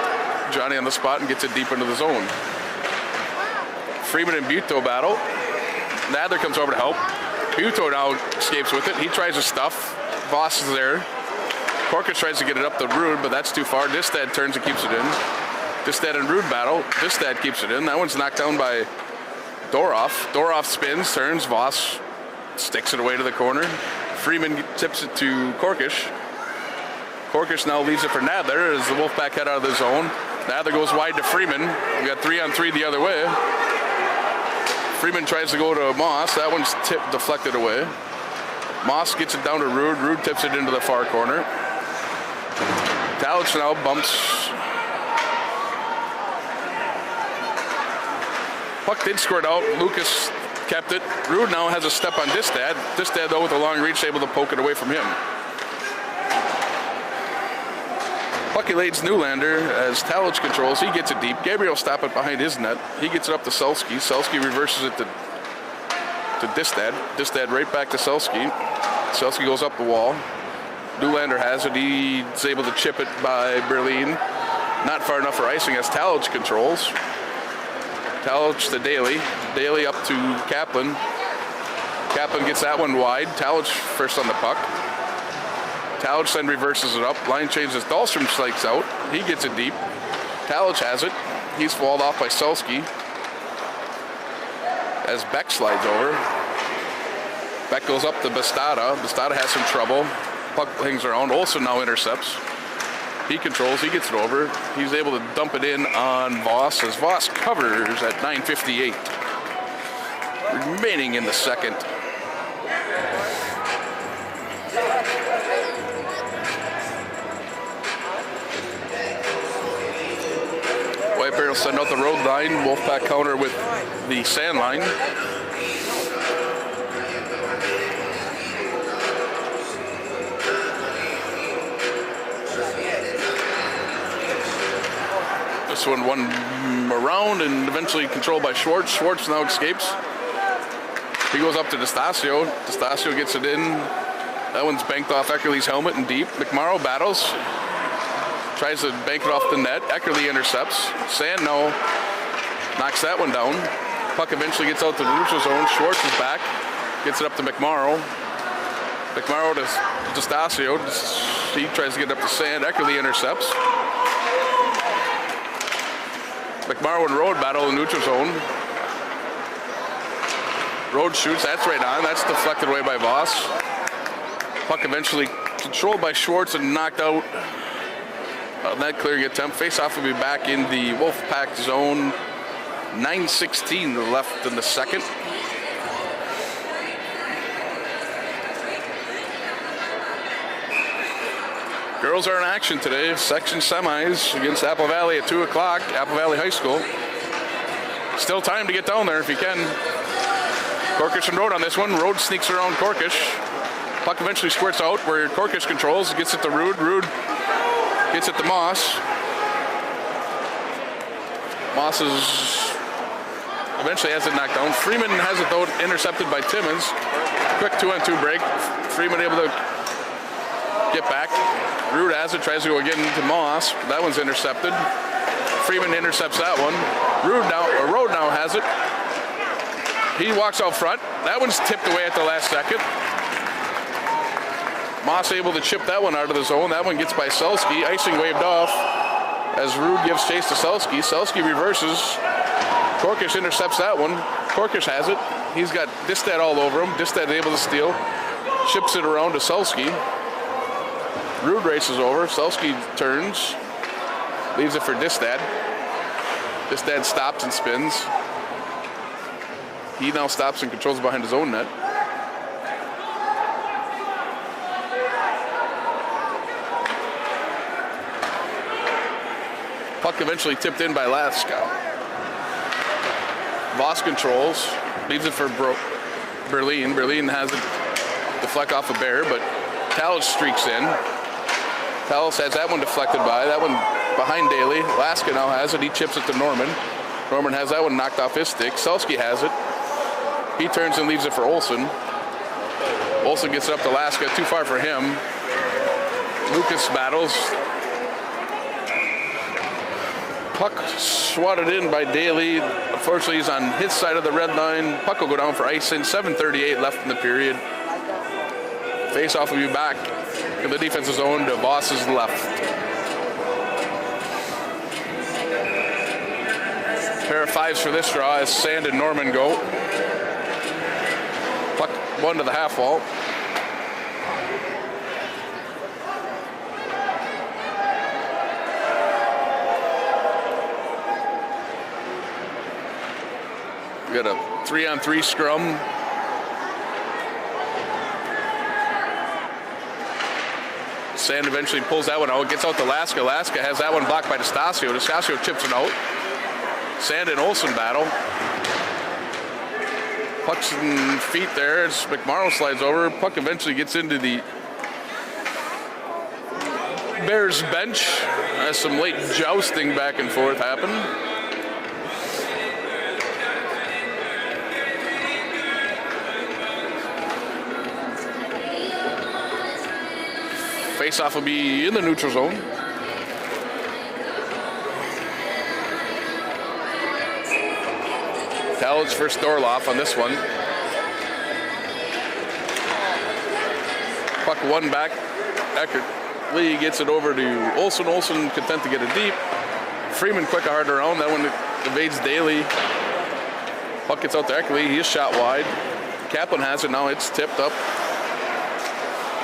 Johnny on the spot and gets it deep into the zone. Freeman and Buto battle. Nather comes over to help. Buto now escapes with it. He tries to stuff. Voss is there. Korkish tries to get it up to Rude, but that's too far. Distad turns and keeps it in. Distad and Rude battle. Distad keeps it in. That one's knocked down by Doroff. Doroff spins, turns. Voss sticks it away to the corner. Freeman tips it to Korkish. Korkish now leaves it for Nather as the Wolfpack head out of the zone. Nather goes wide to Freeman. We got 3-on-3 the other way. Freeman tries to go to Moss. That one's deflected away. Moss gets it down to Rude. Rude tips it into the far corner. Talich now bumps. Puck did squirt out. Lucas kept it. Rude now has a step on Distad. Distad, though, with a long reach, able to poke it away from him. Puck leads Newlander as Talich controls. He gets it deep. Gabriel stop it behind his net. He gets it up to Selski. Selski reverses it to Distad. Distad right back to Selski. Selski goes up the wall. Newlander has it. He's able to chip it by Berlin. Not far enough for icing as Talich controls. Talich to Daly. Daly up to Kaplan. Kaplan gets that one wide. Talich first on the puck. Talich then reverses it up. Line changes. Dahlstrom strikes out. He gets it deep. Talich has it. He's walled off by Selski. As Beck slides over. Beck goes up to Bastada. Bastada has some trouble. Puck hangs around. Olsen now intercepts. He controls, he gets it over. He's able to dump it in on Voss as Voss covers at 9:58. Remaining in the second. White Bear will send out the road line. Wolfpack counter with the sand line. This one around and eventually controlled by Schwartz. Schwartz now escapes. He goes up to DeStasio. DeStasio gets it in. That one's banked off Eckerly's helmet and deep. McMorrow battles. Tries to bank it off the net. Eckerly intercepts. Sand now knocks that one down. Puck eventually gets out to the neutral zone. Schwartz is back. Gets it up to McMorrow. McMorrow to DeStasio. He tries to get up to Sand. Eckerly intercepts. McMorrow and Road battle in the neutral zone. Road shoots, that's right on. That's deflected away by Voss. Puck eventually controlled by Schwartz and knocked out on that clearing attempt. Face-off will be back in the Wolfpack zone. 9:16 left in the second. Girls are in action today. Section semis against Apple Valley at 2 o'clock. Apple Valley High School. Still time to get down there if you can. Corkish and Road on this one. Road sneaks around Corkish. Puck eventually squirts out where Corkish controls. Gets it to Rude. Rude gets it to Moss. Moss eventually has it knocked down. Freeman has it though intercepted by Timmons. Quick 2-on-2 break. Freeman able to get back. Rude has it, tries to go again to Moss. That one's intercepted. Freeman intercepts that one. Road now has it. He walks out front. That one's tipped away at the last second. Moss able to chip that one out of the zone. That one gets by Selski. Icing waved off as Rude gives chase to Selski. Selski reverses. Corkish intercepts that one. Corkish has it. He's got Distad all over him. Distad able to steal. Chips it around to Selski. Rude races over. Selski turns. Leaves it for Distad. Distad stops and spins. He now stops and controls behind his own net. Puck eventually tipped in by Laska. Voss controls. Leaves it for Berlin. Berlin has it deflect off a Bear, but Talos streaks in. Talos has that one deflected by. That one behind Daly. Laska now has it. He chips it to Norman. Norman has that one knocked off his stick. Selski has it. He turns and leaves it for Olsen. Olsen gets it up to Laska. Too far for him. Lucas battles. Puck swatted in by Daly. Unfortunately, he's on his side of the red line. Puck will go down for icing. 7:38 left in the period. Face-off will be back in the defensive zone to Voss's left. Pair of fives for this draw as Sand and Norman go. Puck one to the half wall. We got a 3-on-3 scrum. Sand eventually pulls that one out, gets out to Laska. Laska has that one blocked by DeStasio. DeStasio chips it out. Sand and Olsen battle. Pucks and feet there as McMorrow slides over. Puck eventually gets into the Bears bench as some late jousting back and forth happened. Face-off will be in the neutral zone. Talich first Dorloff on this one. Puck one back. Lee gets it over to Olsen. Olsen content to get it deep. Freeman quick a hard around. That one evades Daly. Puck gets out to Eckley. He is shot wide. Kaplan has it now. It's tipped up.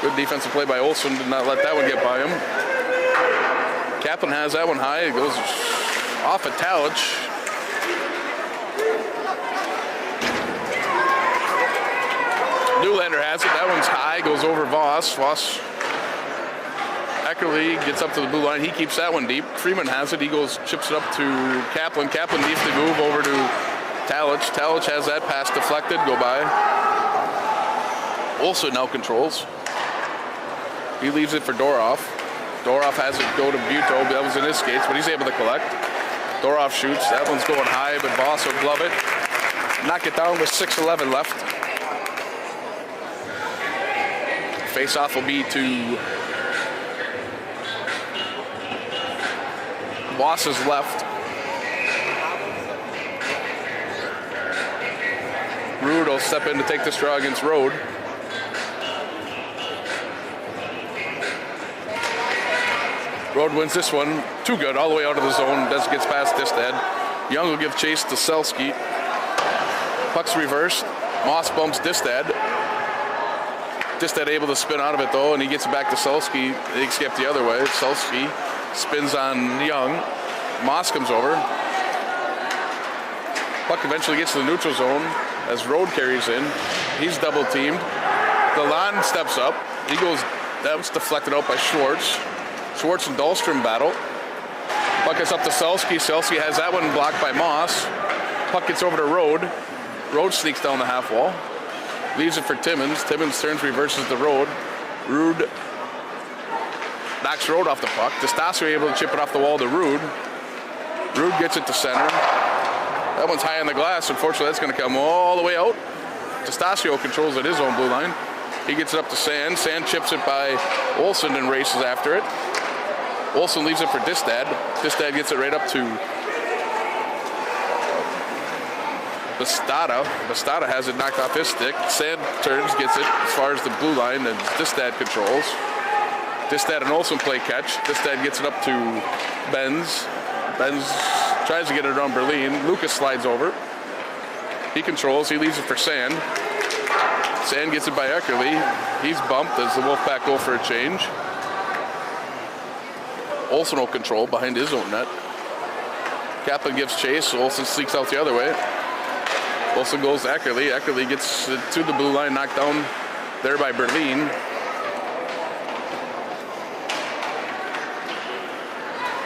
Good defensive play by Olsen. Did not let that one get by him. Kaplan has that one high. It goes off at Talich. Newlander has it. That one's high. Goes over Voss. Eckerly gets up to the blue line. He keeps that one deep. Freeman has it. He chips it up to Kaplan. Kaplan needs to move over to Talich. Talich has that pass deflected. Go by. Olson now controls. He leaves it for Doroff. Doroff has it go to Buto. That was in his skates, but he's able to collect. Doroff shoots. That one's going high, but Voss will glove it. Knock it down with 6:11 left. Face-off will be to Voss's left. Rude will step in to take this draw against Rode. Rode wins this one. Too good, all the way out of the zone. Des gets past Distad. Young will give chase to Selski. Puck's reversed. Moss bumps Distad. Distad able to spin out of it though, and he gets it back to Selski. They escape the other way. Selski spins on Young. Moss comes over. Puck eventually gets to the neutral zone as Rode carries in. He's double teamed. Delan steps up. He goes, that was deflected out by Schwartz. Schwartz and Dahlstrom battle. Puck is up to Selski. Selski has that one blocked by Moss. Puck gets over to Rode. Rode sneaks down the half wall. Leaves it for Timmins. Timmins turns, reverses the Rode. Rude knocks Rode off the puck. DeStasio able to chip it off the wall to Rude. Rude gets it to center. That one's high on the glass. Unfortunately, that's going to come all the way out. DeStasio controls at his own blue line. He gets it up to Sand. Sand chips it by Olson and races after it. Olson leaves it for Distad. Distad gets it right up to Bastada. Bastada has it knocked off his stick. Sand turns, gets it as far as the blue line, and Distad controls. Distad and Olson play catch. Distad gets it up to Benz. Benz tries to get it around Berlin. Lucas slides over. He controls. He leaves it for Sand. Sand gets it by Eckerly. He's bumped as the Wolfpack go for a change. Olson will control behind his own net. Kaplan gives chase. Olson sneaks out the other way. Olson goes to Eckerly. Eckerly gets to the blue line, knocked down there by Berlin.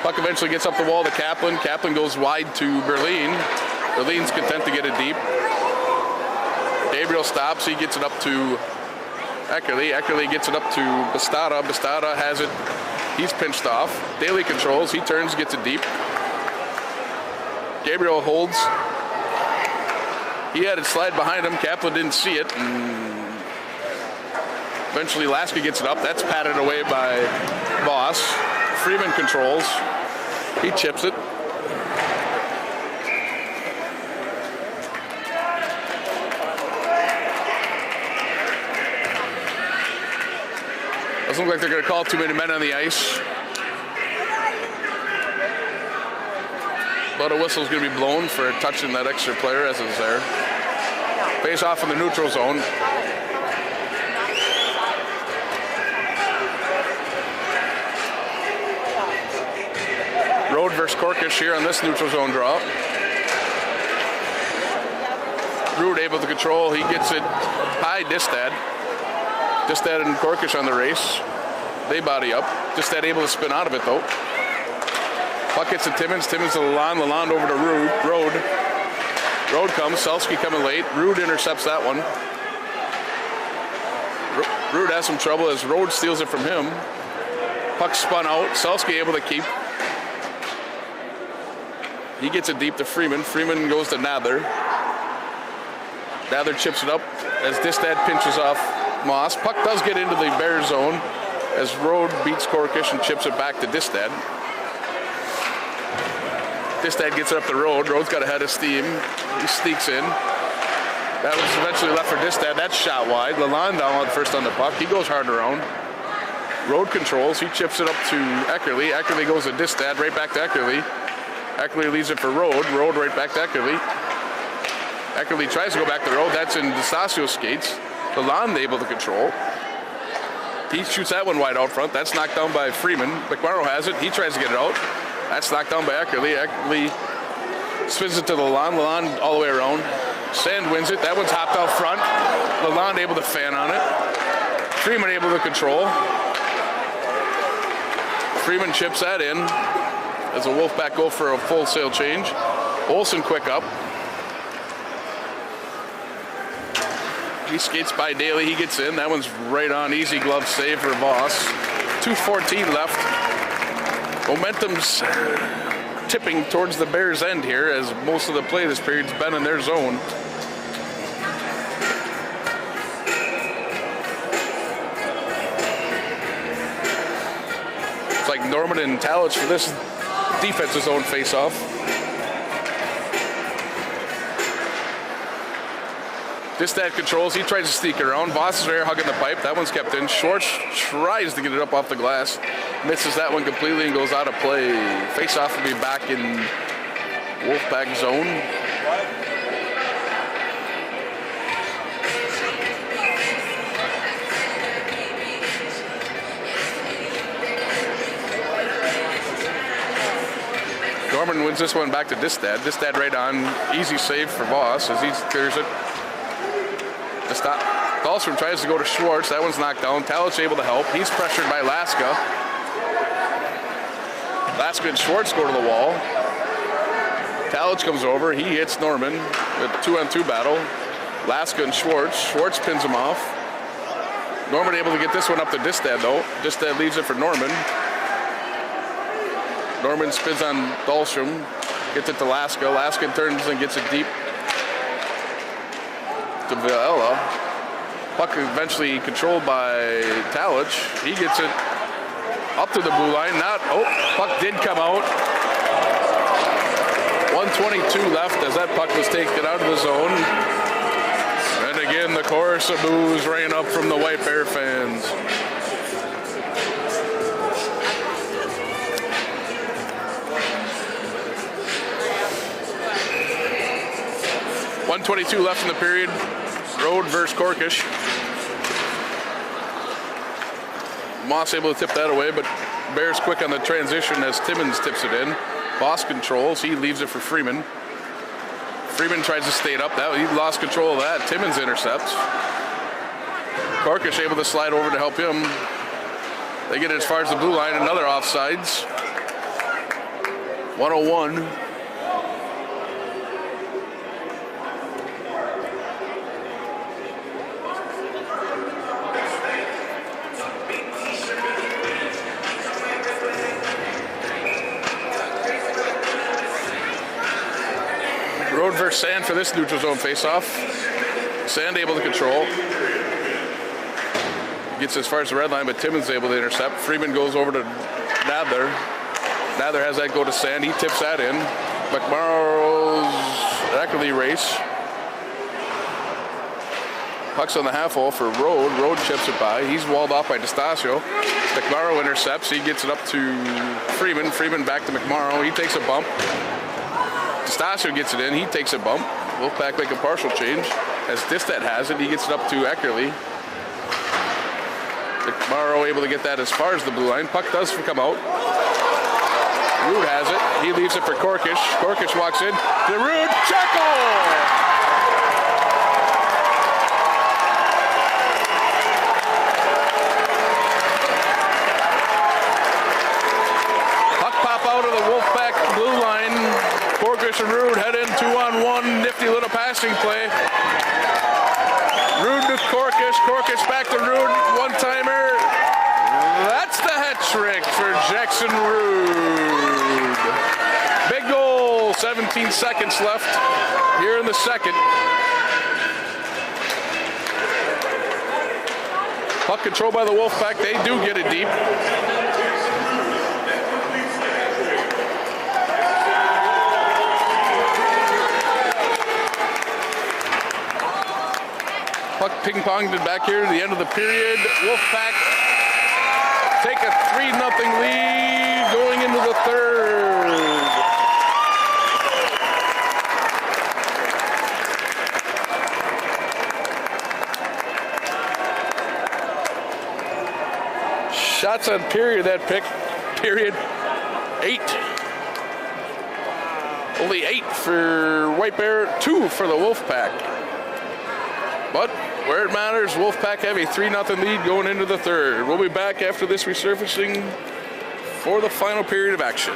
Puck eventually gets up the wall to Kaplan. Kaplan goes wide to Berlin. Berlin's content to get it deep. Gabriel stops. He gets it up to Eckerly. Eckerly gets it up to Bastada. Bastada has it. He's pinched off. Daly controls. He turns, gets it deep. Gabriel holds. He had it slide behind him. Kaplan didn't see it. And eventually Laska gets it up. That's patted away by Voss. Freeman controls. He chips it. Doesn't look like they're going to call too many men on the ice. But a whistle's going to be blown for touching that extra player as it's there. Face off in the neutral zone. Rode versus Korkish here on this neutral zone draw. Rude able to control. He gets it high Distad. Distad and Korkish on the race. They body up. Distad able to spin out of it though. Puck gets to Timmins. Timmins to Lalonde. Lalonde over to Rude. Rode comes. Selski coming late. Rude intercepts that one. Rude has some trouble as Rode steals it from him. Puck spun out. Selski able to keep. He gets it deep to Freeman. Freeman goes to Nather. Nather chips it up as Distad pinches off Moss. Puck does get into the Bear zone as Rode beats Korkish and chips it back to Distad. Distad gets it up the road. Rode's got a head of steam. He sneaks in. That was eventually left for Distad. That's shot wide. Lalonde down first on the puck. He goes hard around. Rode controls. He chips it up to Eckerly. Eckerly goes to Distad. Right back to Eckerly. Eckerly leaves it for Rode. Rode right back to Eckerly. Eckerly tries to go back to Rode. That's in DeStasio's skates. Lalonde able to control. He shoots that one wide out front. That's knocked down by Freeman. McMorrow has it. He tries to get it out. That's knocked down by Eckerly. Eckerly spins it to Lalonde. Lalonde all the way around. Sand wins it. That one's hopped out front. Lalonde able to fan on it. Freeman able to control. Freeman chips that in as a Wolfpack go for a full sail change. Olsen quick up. He skates by Daly. He gets in. That one's right on. Easy glove save for Voss. 2:14 left. Momentum's tipping towards the Bears' end here as most of the play this period's been in their zone. It's like Norman and Talich for this defensive zone face-off. Distad controls. He tries to sneak it around. Voss is there hugging the pipe. That one's kept in. Schwartz tries to get it up off the glass. Misses that one completely and goes out of play. Face-off will be back in Wolfpack zone. Norman wins this one back to Distad. Distad right on. Easy save for Voss as he clears it. Dahlstrom tries to go to Schwartz. That one's knocked down. Talich able to help. He's pressured by Laska. Laska and Schwartz go to the wall. Talich comes over. He hits Norman with a 2-on-2 battle. Laska and Schwartz. Schwartz pins him off. Norman able to get this one up to Distad though. Distad leaves it for Norman. Norman spins on Dahlstrom. Gets it to Laska. Laska turns and gets it deep to Villela. Puck eventually controlled by Talich. He gets it up to the blue line. Puck did come out. 1:22 left as that puck was taken out of the zone. And again, the chorus of boos ran up from the White Bear fans. .122 left in the period. Road versus Corkish. Moss able to tip that away, but Bears quick on the transition as Timmins tips it in. Voss controls. He leaves it for Freeman. Freeman tries to stay it up. He lost control of that. Timmins intercepts. Corkish able to slide over to help him. They get it as far as the blue line. Another offsides. 101. Road versus Sand for this neutral zone faceoff. Sand able to control. Gets as far as the red line, but Timmins able to intercept. Freeman goes over to Nadler. Nadler has that go to Sand. He tips that in. McMorrow's Eckerly race. Puck's on the half hole for Road. Road chips it by. He's walled off by DeStasio. McMorrow intercepts. He gets it up to Freeman. Freeman back to McMorrow. He takes a bump. DeStasio gets it in. He takes a bump. Wolfpack make a partial change. As Distad has it, he gets it up to Eckerly. McMorrow able to get that as far as the blue line. Puck does come out. Rude has it. He leaves it for Corkish. Corkish walks in. The Rude checkle! Out of the Wolfpack blue line. Corkish and Rude head in 2-on-1. Nifty little passing play. Rude to Corkish. Corkish back to Rude. One-timer. That's the hat trick for Jackson Rude. Big goal. 17 seconds left here in the second. Puck control by the Wolfpack. They do get it deep. Puck ping-ponged it back here to the end of the period. Wolfpack take a 3-0 lead going into the third. shots on period that pick. Period. 8. Only 8 for White Bear, 2 for the Wolfpack. But where it matters, Wolfpack have a 3-0 lead going into the third. We'll be back after this resurfacing for the final period of action.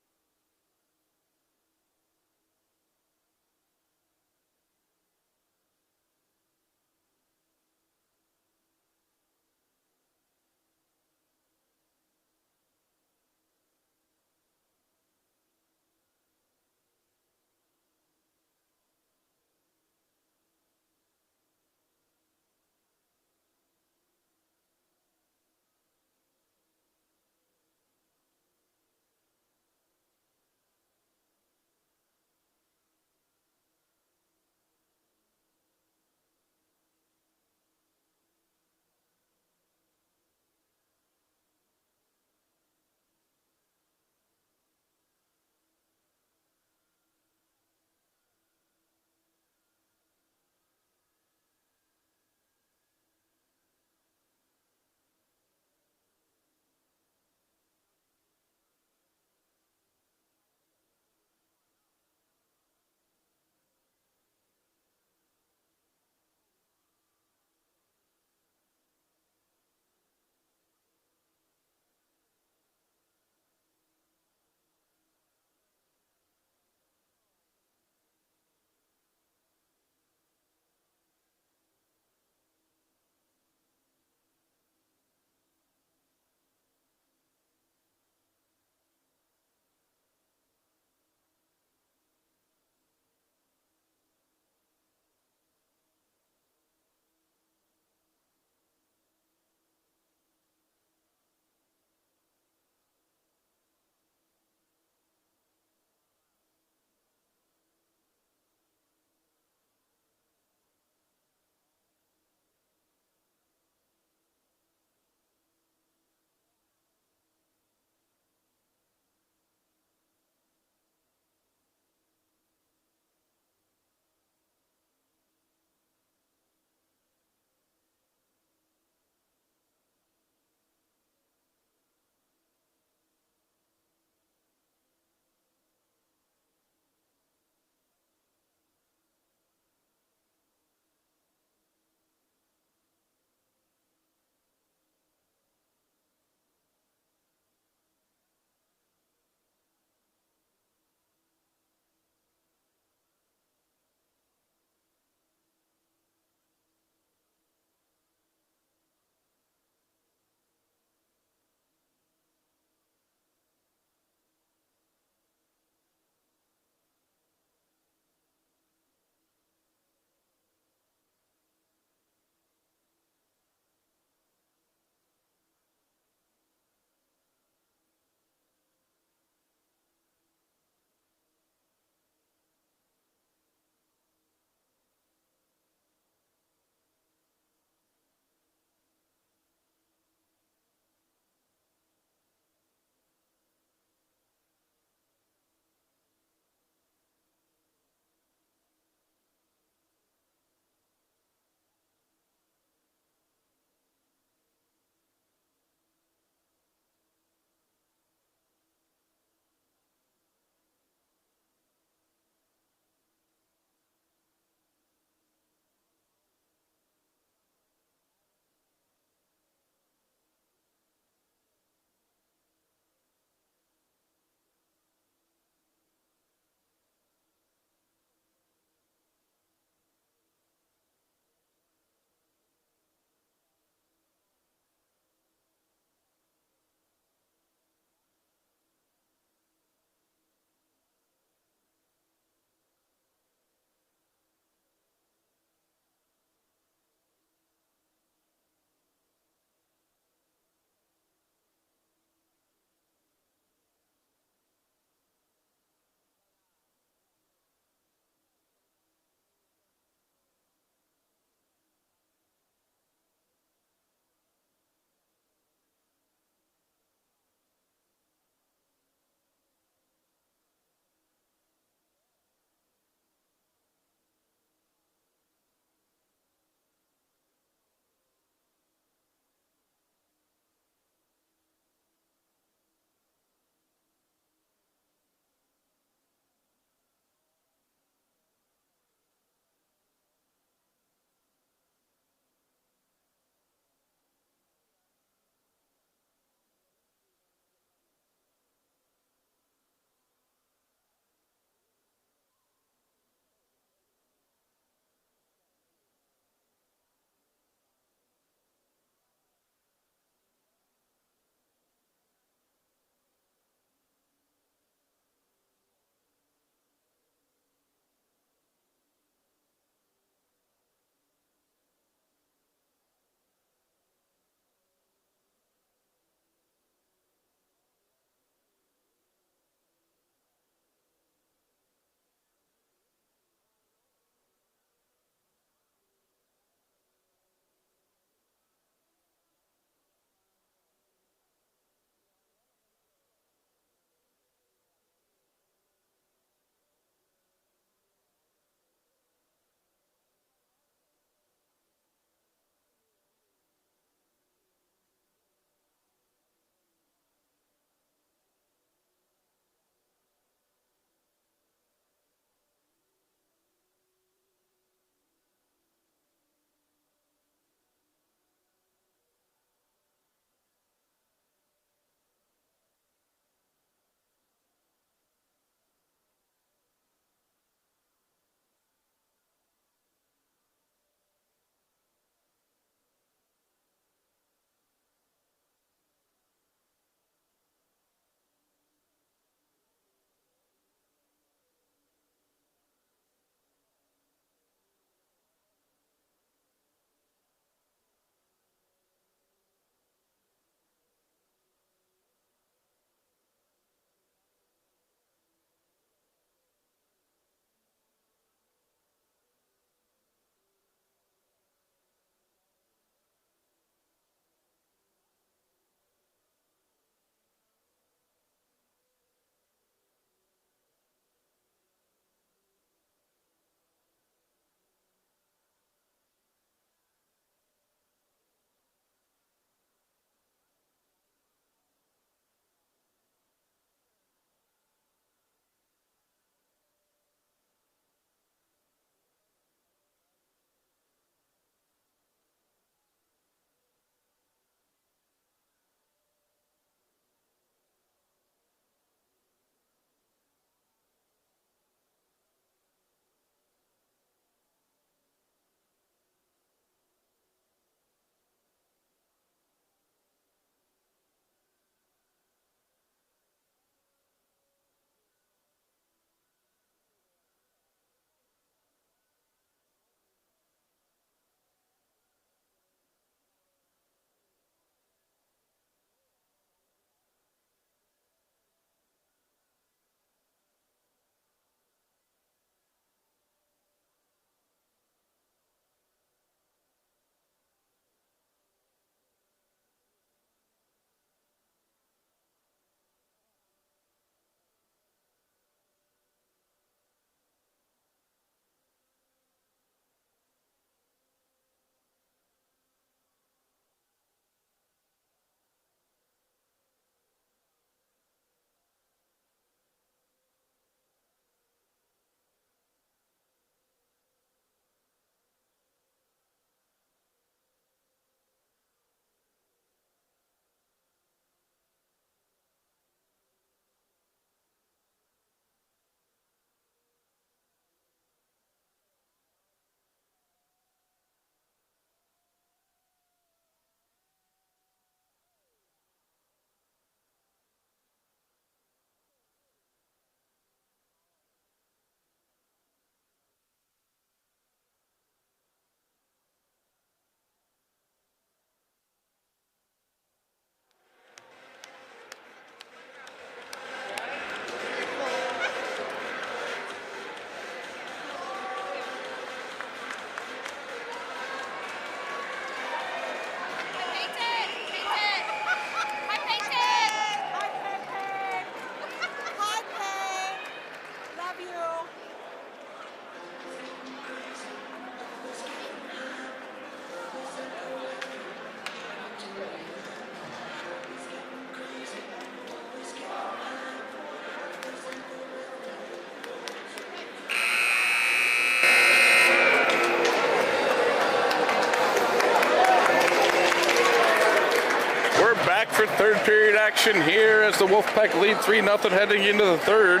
action here as the Wolfpack lead 3-0 heading into the third.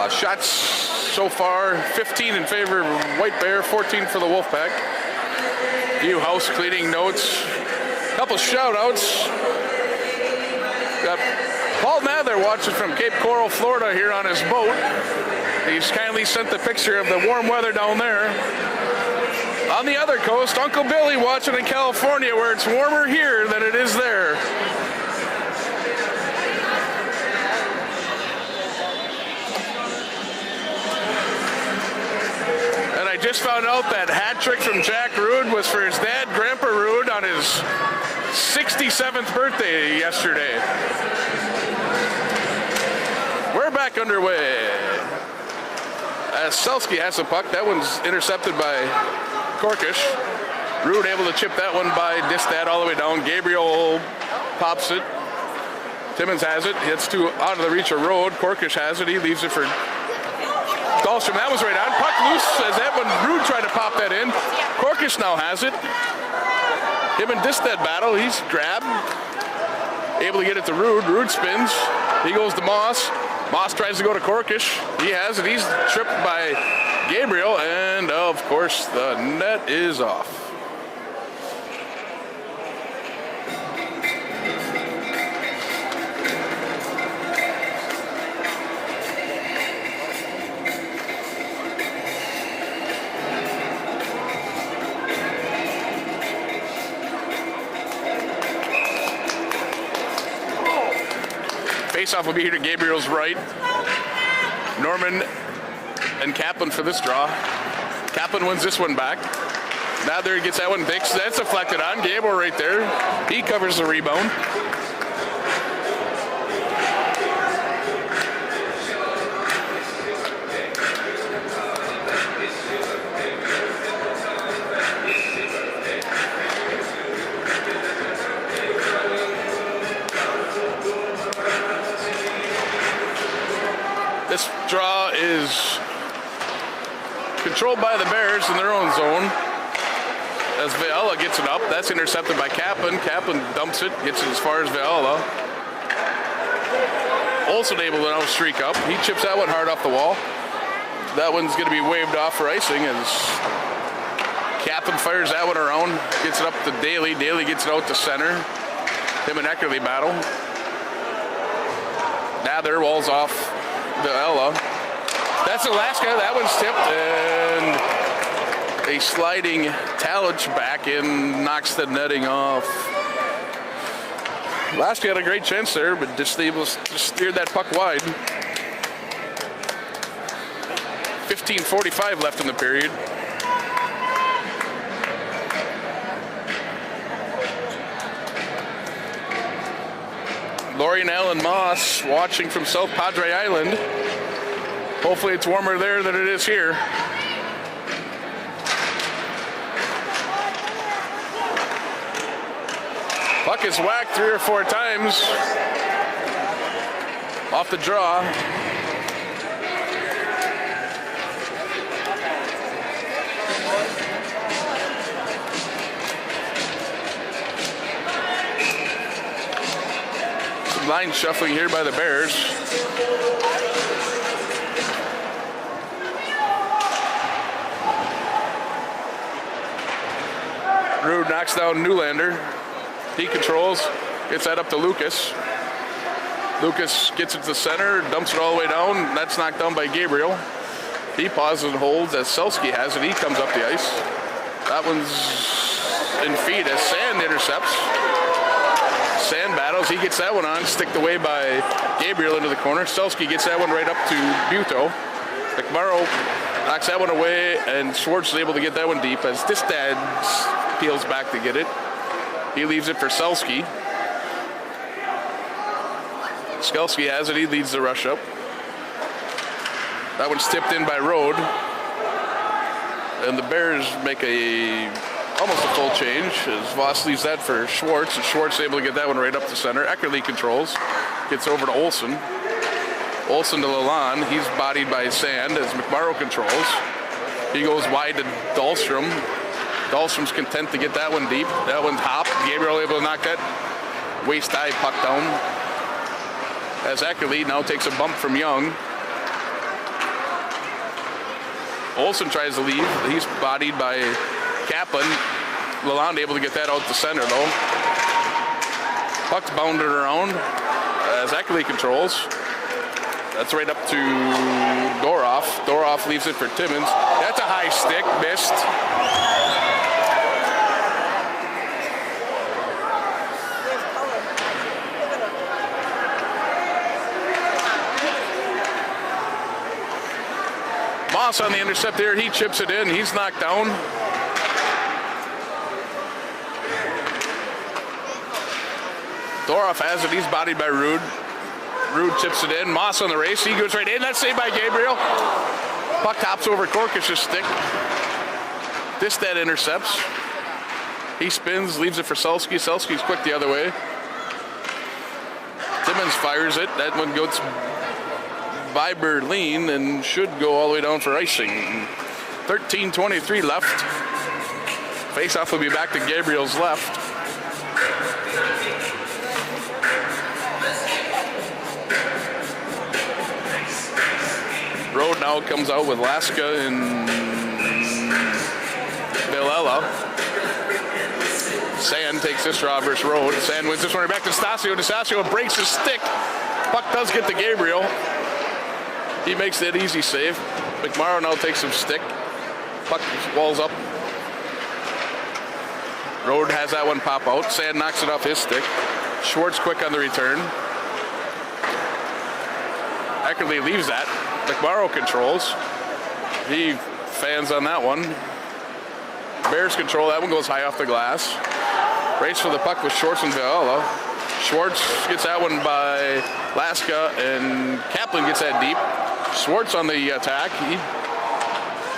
Shots so far 15 in favor of White Bear, 14 for the Wolfpack. Few house cleaning notes, couple shout outs. Got Paul Mather watching from Cape Coral, Florida here on his boat. He's kindly sent the picture of the warm weather down there. On the other coast, Uncle Billy watching in California where it's warmer here than it is there. And I just found out that hat trick from Jack Rood was for his dad, Grandpa Rood, on his 67th birthday yesterday. We're back underway. As Selski has the puck, that one's intercepted by Korkish. Rood able to chip that one by Distad all the way down. Gabriel pops it. Timmons has it. Hits to out of the reach of Road. Korkish has it. He leaves it for Dahlstrom. That was right on. Puck loose as that one. Rood tried to pop that in. Korkish now has it. Him and Distad battle. He's grabbed. Able to get it to Rood. Rood spins. He goes to Moss. Moss tries to go to Korkish. He has it. He's tripped by Gabriel. And, of course, the net is off. Faceoff will be here to Gabriel's right. Norman and Kaplan for this draw. Kaplan wins this one back. Mather gets that one fixed. That's deflected on. Gabriel right there. He covers the rebound. This draw is controlled by the Bears in their own zone. As Viola gets it up, that's intercepted by Kaplan. Kaplan dumps it, gets it as far as Viola. Olsen able to now streak up. He chips that one hard off the wall. That one's going to be waved off for icing as Kaplan fires that one around. Gets it up to Daly. Daly gets it out to center. Him and Eckerly battle. Mather walls off the Ella. That's Alaska. That one's tipped, and a sliding Talich back in knocks the netting off. Alaska had a great chance there, but just steered that puck wide. 15:45 left in the period. Lori and Alan Moss watching from South Padre Island. Hopefully it's warmer there than it is here. Puck is whacked 3 or 4 times off the draw. Some line shuffling here by the Bears. Rude knocks down Newlander. He controls, gets that up to Lucas. Lucas gets it to the center, dumps it all the way down. That's knocked down by Gabriel. He pauses and holds as Selski has it. He comes up the ice. That one's in feet as Sand intercepts. Sand battles. He gets that one on, sticked away by Gabriel into the corner. Selski gets that one right up to Buto. McMurrow knocks that one away, and Schwartz is able to get that one deep as Distad peels back to get it. He leaves it for Selski. Skelski has it. He leads the rush up. That one's tipped in by Rode. And the Bears make almost a full change as Voss leaves that for Schwartz. And Schwartz is able to get that one right up the center. Eckerly controls. Gets over to Olsen. Olsen to Lalonde. He's bodied by Sand as McMurrow controls. He goes wide to Dahlstrom. Dahlstrom's content to get that one deep. That one's hopped. Gabriel able to knock that waist-high puck down. As Eckerly now takes a bump from Young. Olsen tries to leave. He's bodied by Kaplan. Lalonde able to get that out to center though. Puck's bounded around as Eckerly controls. That's right up to Doroff. Doroff leaves it for Timmins. That's a high stick, missed. Moss on the intercept there, he chips it in, he's knocked down. Doroff has it, he's bodied by Rude. Rude chips it in, Moss on the race, he goes right in, that's saved by Gabriel. Puck tops over Korkish's stick. Distad intercepts. He spins, leaves it for Selski. Selski's quick the other way. Timmins fires it, that one goes by Berlin and should go all the way down for icing. 13:23 left. Face-off will be back to Gabriel's left. Road now comes out with Laska and Villela. Sand takes this draw versus Road. Sand wins this one right back to Stasio. Stasio breaks his stick. Puck does get to Gabriel. He makes that easy save. McMorrow now takes some stick. Puck walls up. Road has that one pop out. Sand knocks it off his stick. Schwartz quick on the return. Eckerly leaves that. McMorrow controls. He fans on that one. Bears control. That one goes high off the glass. Race for the puck with Schwartz and Viola. Schwartz gets that one by Laska, and Kaplan gets that deep. Schwartz on the attack. He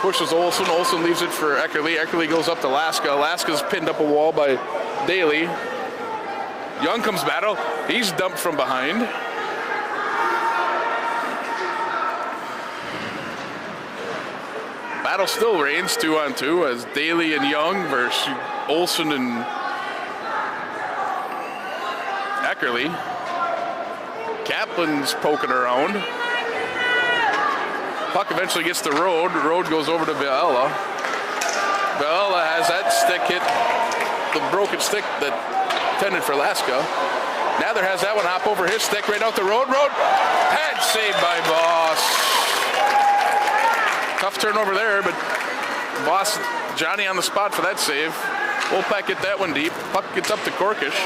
pushes Olsen. Olsen leaves it for Eckerly. Eckerly goes up to Laska. Laska's pinned up a wall by Daly. Young comes battle. He's dumped from behind. Battle still reigns 2-on-2 as Daly and Young versus Olsen and Eckerly. Kaplan's poking around. Puck eventually gets to Road. Road goes over to Villela. Villela has that stick hit, the broken stick that intended for Laska. Nather has that one hop over his stick right out the Road. Road, pad saved by Boss. Tough turnover there, but Boss, Johnny on the spot for that save. Wolfpack get that one deep. Puck gets up to Korkish.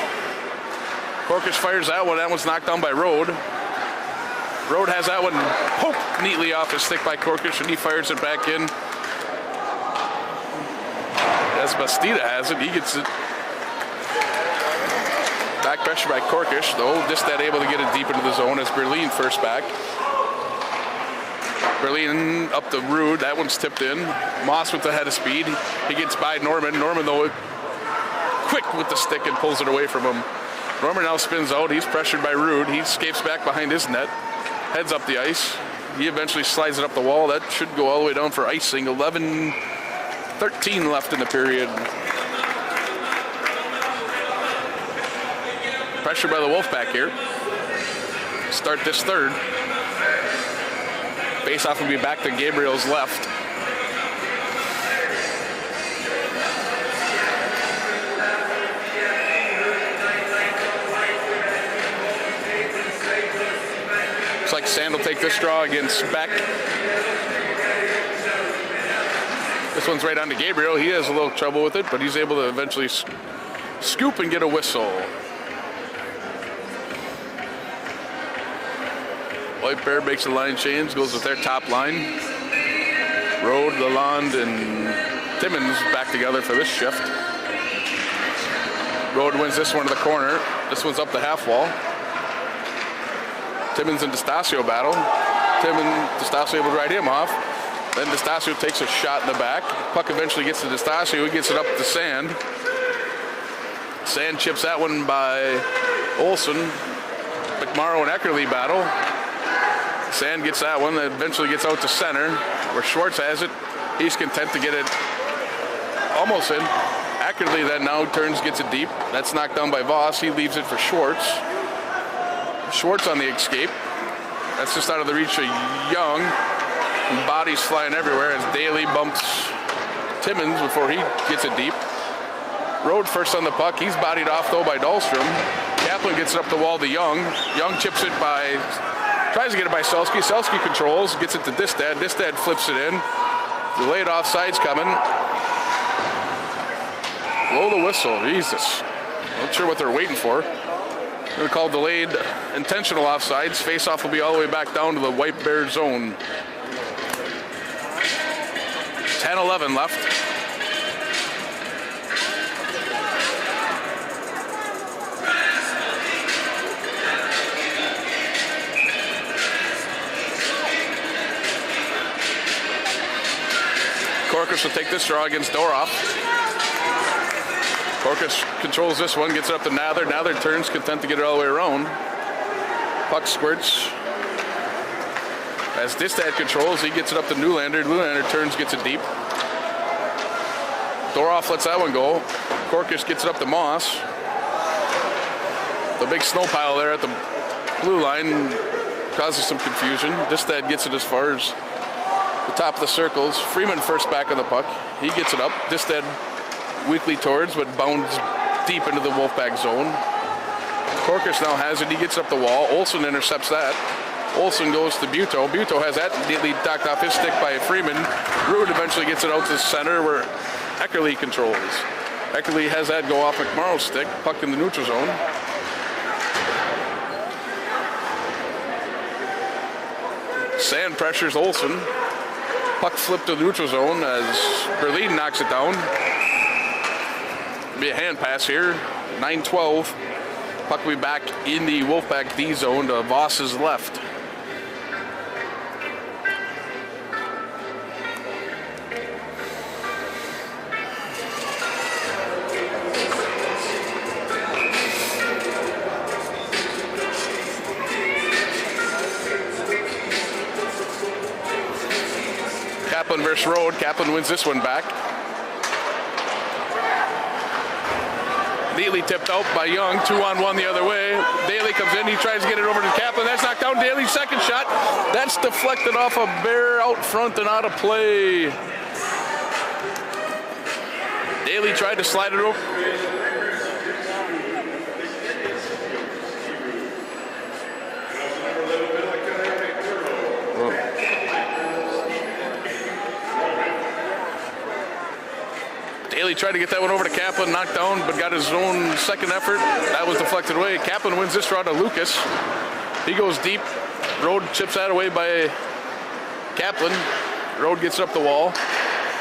Korkish fires that one. That one's knocked down by Road. Road has that one poked neatly off his stick by Korkish, and he fires it back in. As Bastida has it, he gets it. Back pressure by Korkish, though. Distad able to get it deep into the zone as Berlin first back. Berlin up to Rude. That one's tipped in. Moss with the head of speed. He gets by Norman. Norman, though, quick with the stick and pulls it away from him. Norman now spins out. He's pressured by Rude. He escapes back behind his net. Heads up the ice. He eventually slides it up the wall. That should go all the way down for icing. 11:13 left in the period. Pressure by the Wolfpack here. Start this third. Face-off will be back to Gabriel's left. Looks like Sand will take this draw against Beck. This one's right on to Gabriel. He has a little trouble with it, but he's able to eventually scoop and get a whistle. White Bear makes a line change, goes with their top line. Road, Lalonde, and Timmins back together for this shift. Road wins this one to the corner. This one's up the half wall. Timmins and DeStasio battle. DeStasio able to ride him off. Then DeStasio takes a shot in the back. Puck eventually gets to DeStasio. He gets it up to Sand. Sand chips that one by Olsen. McMorrow and Eckerly battle. Sand gets that one, that eventually gets out to center, where Schwartz has it. He's content to get it almost in. Eckerly then now turns, gets it deep. That's knocked down by Voss. He leaves it for Schwartz. Schwartz on the escape. That's just out of the reach of Young. Bodies flying everywhere as Daly bumps Timmins before he gets it deep. Rode first on the puck. He's bodied off though by Dahlstrom. Kaplan gets it up the wall to Young. Young chips it tries to get it by Selski. Selski controls, gets it to Distad. Distad flips it in. Delayed offside's coming. Blow the whistle, Jesus. Not sure what they're waiting for. They're going to call delayed intentional offsides. Face-off will be all the way back down to the White Bear zone. 10-11 left. Corkus will take this draw against Doroff. Corkus controls this one, gets it up to Nather. Nather turns, content to get it all the way around. Puck squirts. As Distad controls, he gets it up to Nylander. Nylander turns, gets it deep. Doroff lets that one go. Corkus gets it up to Moss. The big snow pile there at the blue line causes some confusion. Distad gets it as far as the top of the circles. Freeman first back on the puck. He gets it up. Distad weakly towards, but bounds deep into the Wolfpack zone. Corkus now has it. He gets up the wall. Olsen intercepts that. Olsen goes to Buto. Buto has that neatly knocked off his stick by Freeman. Rude eventually gets it out to the center where Eckerly controls. Eckerly has that go off McMorrow's stick. Puck in the neutral zone. Sand pressures Olsen. Puck flipped to the neutral zone as Berlin knocks it down. Be a hand pass here. 9-12. Puck will be back in the Wolfpack D zone to Voss's left. Kaplan versus Rode. Kaplan wins this one back. Neatly tipped out by Young. 2-on-1 the other way. Daly comes in. He tries to get it over to Kaplan. That's knocked down. Daly's second shot. That's deflected off a Bear out front and out of play. Daly tried to slide it over. Daly tried to get that one over to Kaplan, knocked down, but got his own second effort. That was deflected away. Kaplan wins this draw to Lucas. He goes deep. Rode chips that away by Kaplan. Rode gets it up the wall.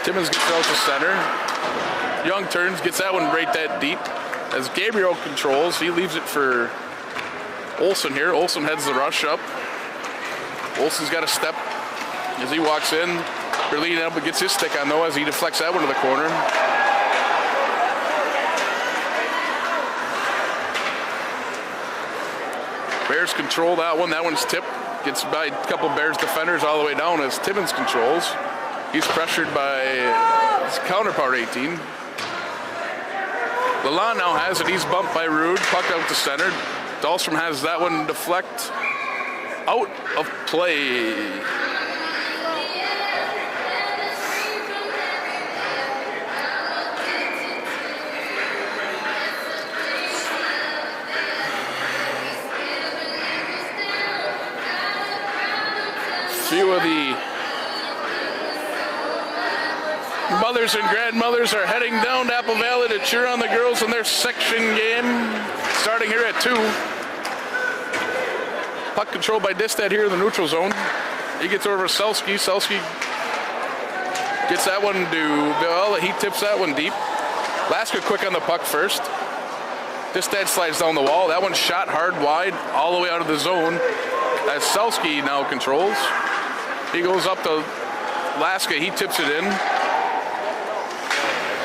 Timmins gets it out to center. Young turns, gets that one right that deep. As Gabriel controls, he leaves it for Olsen here. Olsen heads the rush up. Olsen's got a step as he walks in. Berlin up and gets his stick on though as he deflects that one to the corner. Bears control that one. That one's tipped. Gets by a couple Bears defenders all the way down as Timmins controls. He's pressured by his counterpart 18. Lalonde now has it. He's bumped by Rude. Puck out to center. Dahlstrom has that one deflect out of play. Few of the mothers and grandmothers are heading down to Apple Valley to cheer on the girls in their section game, starting here at 2. Puck controlled by Distad here in the neutral zone. He gets over to Selski. Selski gets that one to Bill. He tips that one deep. Laska quick on the puck first. Distad slides down the wall. That one's shot hard wide all the way out of the zone as Selski now controls. He goes up to Laska. He tips it in.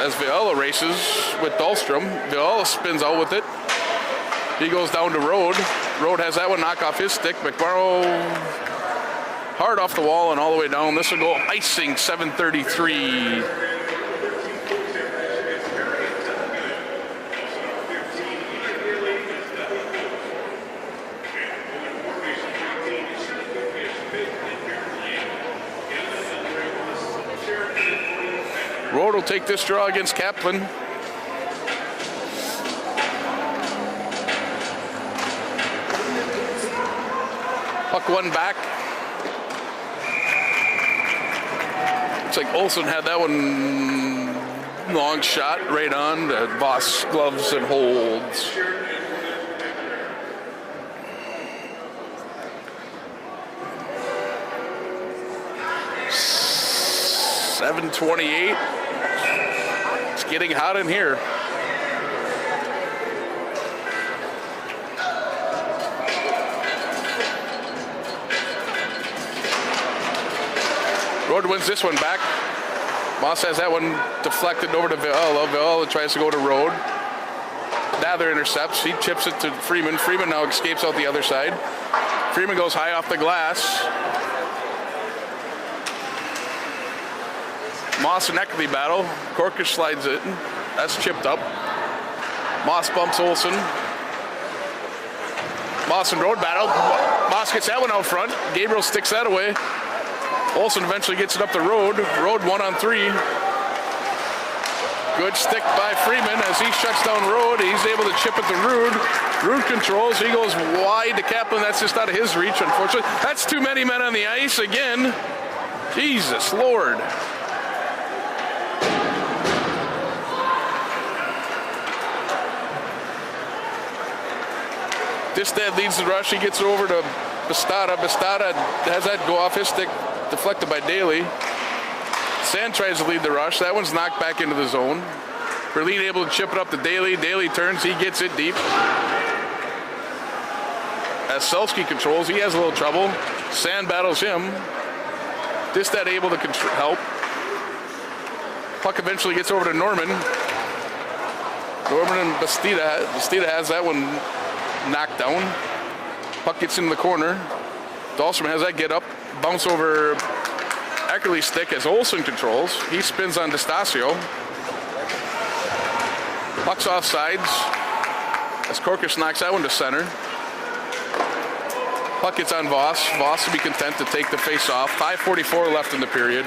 As Viola races with Dahlstrom. Viola spins out with it. He goes down to Rode. Rode has that one knock off his stick. McMorrow hard off the wall and all the way down. This will go icing 7:33. Road will take this draw against Kaplan. Puck one back. Looks like Olsen had that one long shot right on. Voss gloves and holds. .728. It's getting hot in here. Road wins this one back. Moss has that one deflected over to Viola. Viola tries to go to Road. Nather intercepts. He chips it to Freeman. Freeman now escapes out the other side. Freeman goes high off the glass. Moss and Eckerly battle. Corkish slides it. That's chipped up. Moss bumps Olsen. Moss and Road battle. Moss gets that one out front. Gabriel sticks that away. Olsen eventually gets it up the Road. Road 1-on-3. Good stick by Freeman as he shuts down Road. He's able to chip it to Rude. Rude controls. He goes wide to Kaplan. That's just out of his reach, unfortunately. That's too many men on the ice again. Jesus Lord. Distad leads the rush. He gets it over to Bastada. Bastada has that go off his stick, deflected by Daly. Sand tries to lead the rush. That one's knocked back into the zone. Berlin able to chip it up to Daly. Daly turns. He gets it deep. As Selski controls, he has a little trouble. Sand battles him. Distad able to help. Puck eventually gets over to Norman. Norman and Bastida. Bastida has that one knocked down. Puck gets in the corner. Dahlstrom has that get up. Bounce over Eckerly's stick as Olsen controls. He spins on DeStasio. Puck's off sides as Corkish knocks that one to center. Puck gets on Voss. Voss will be content to take the face off. 5:44 left in the period.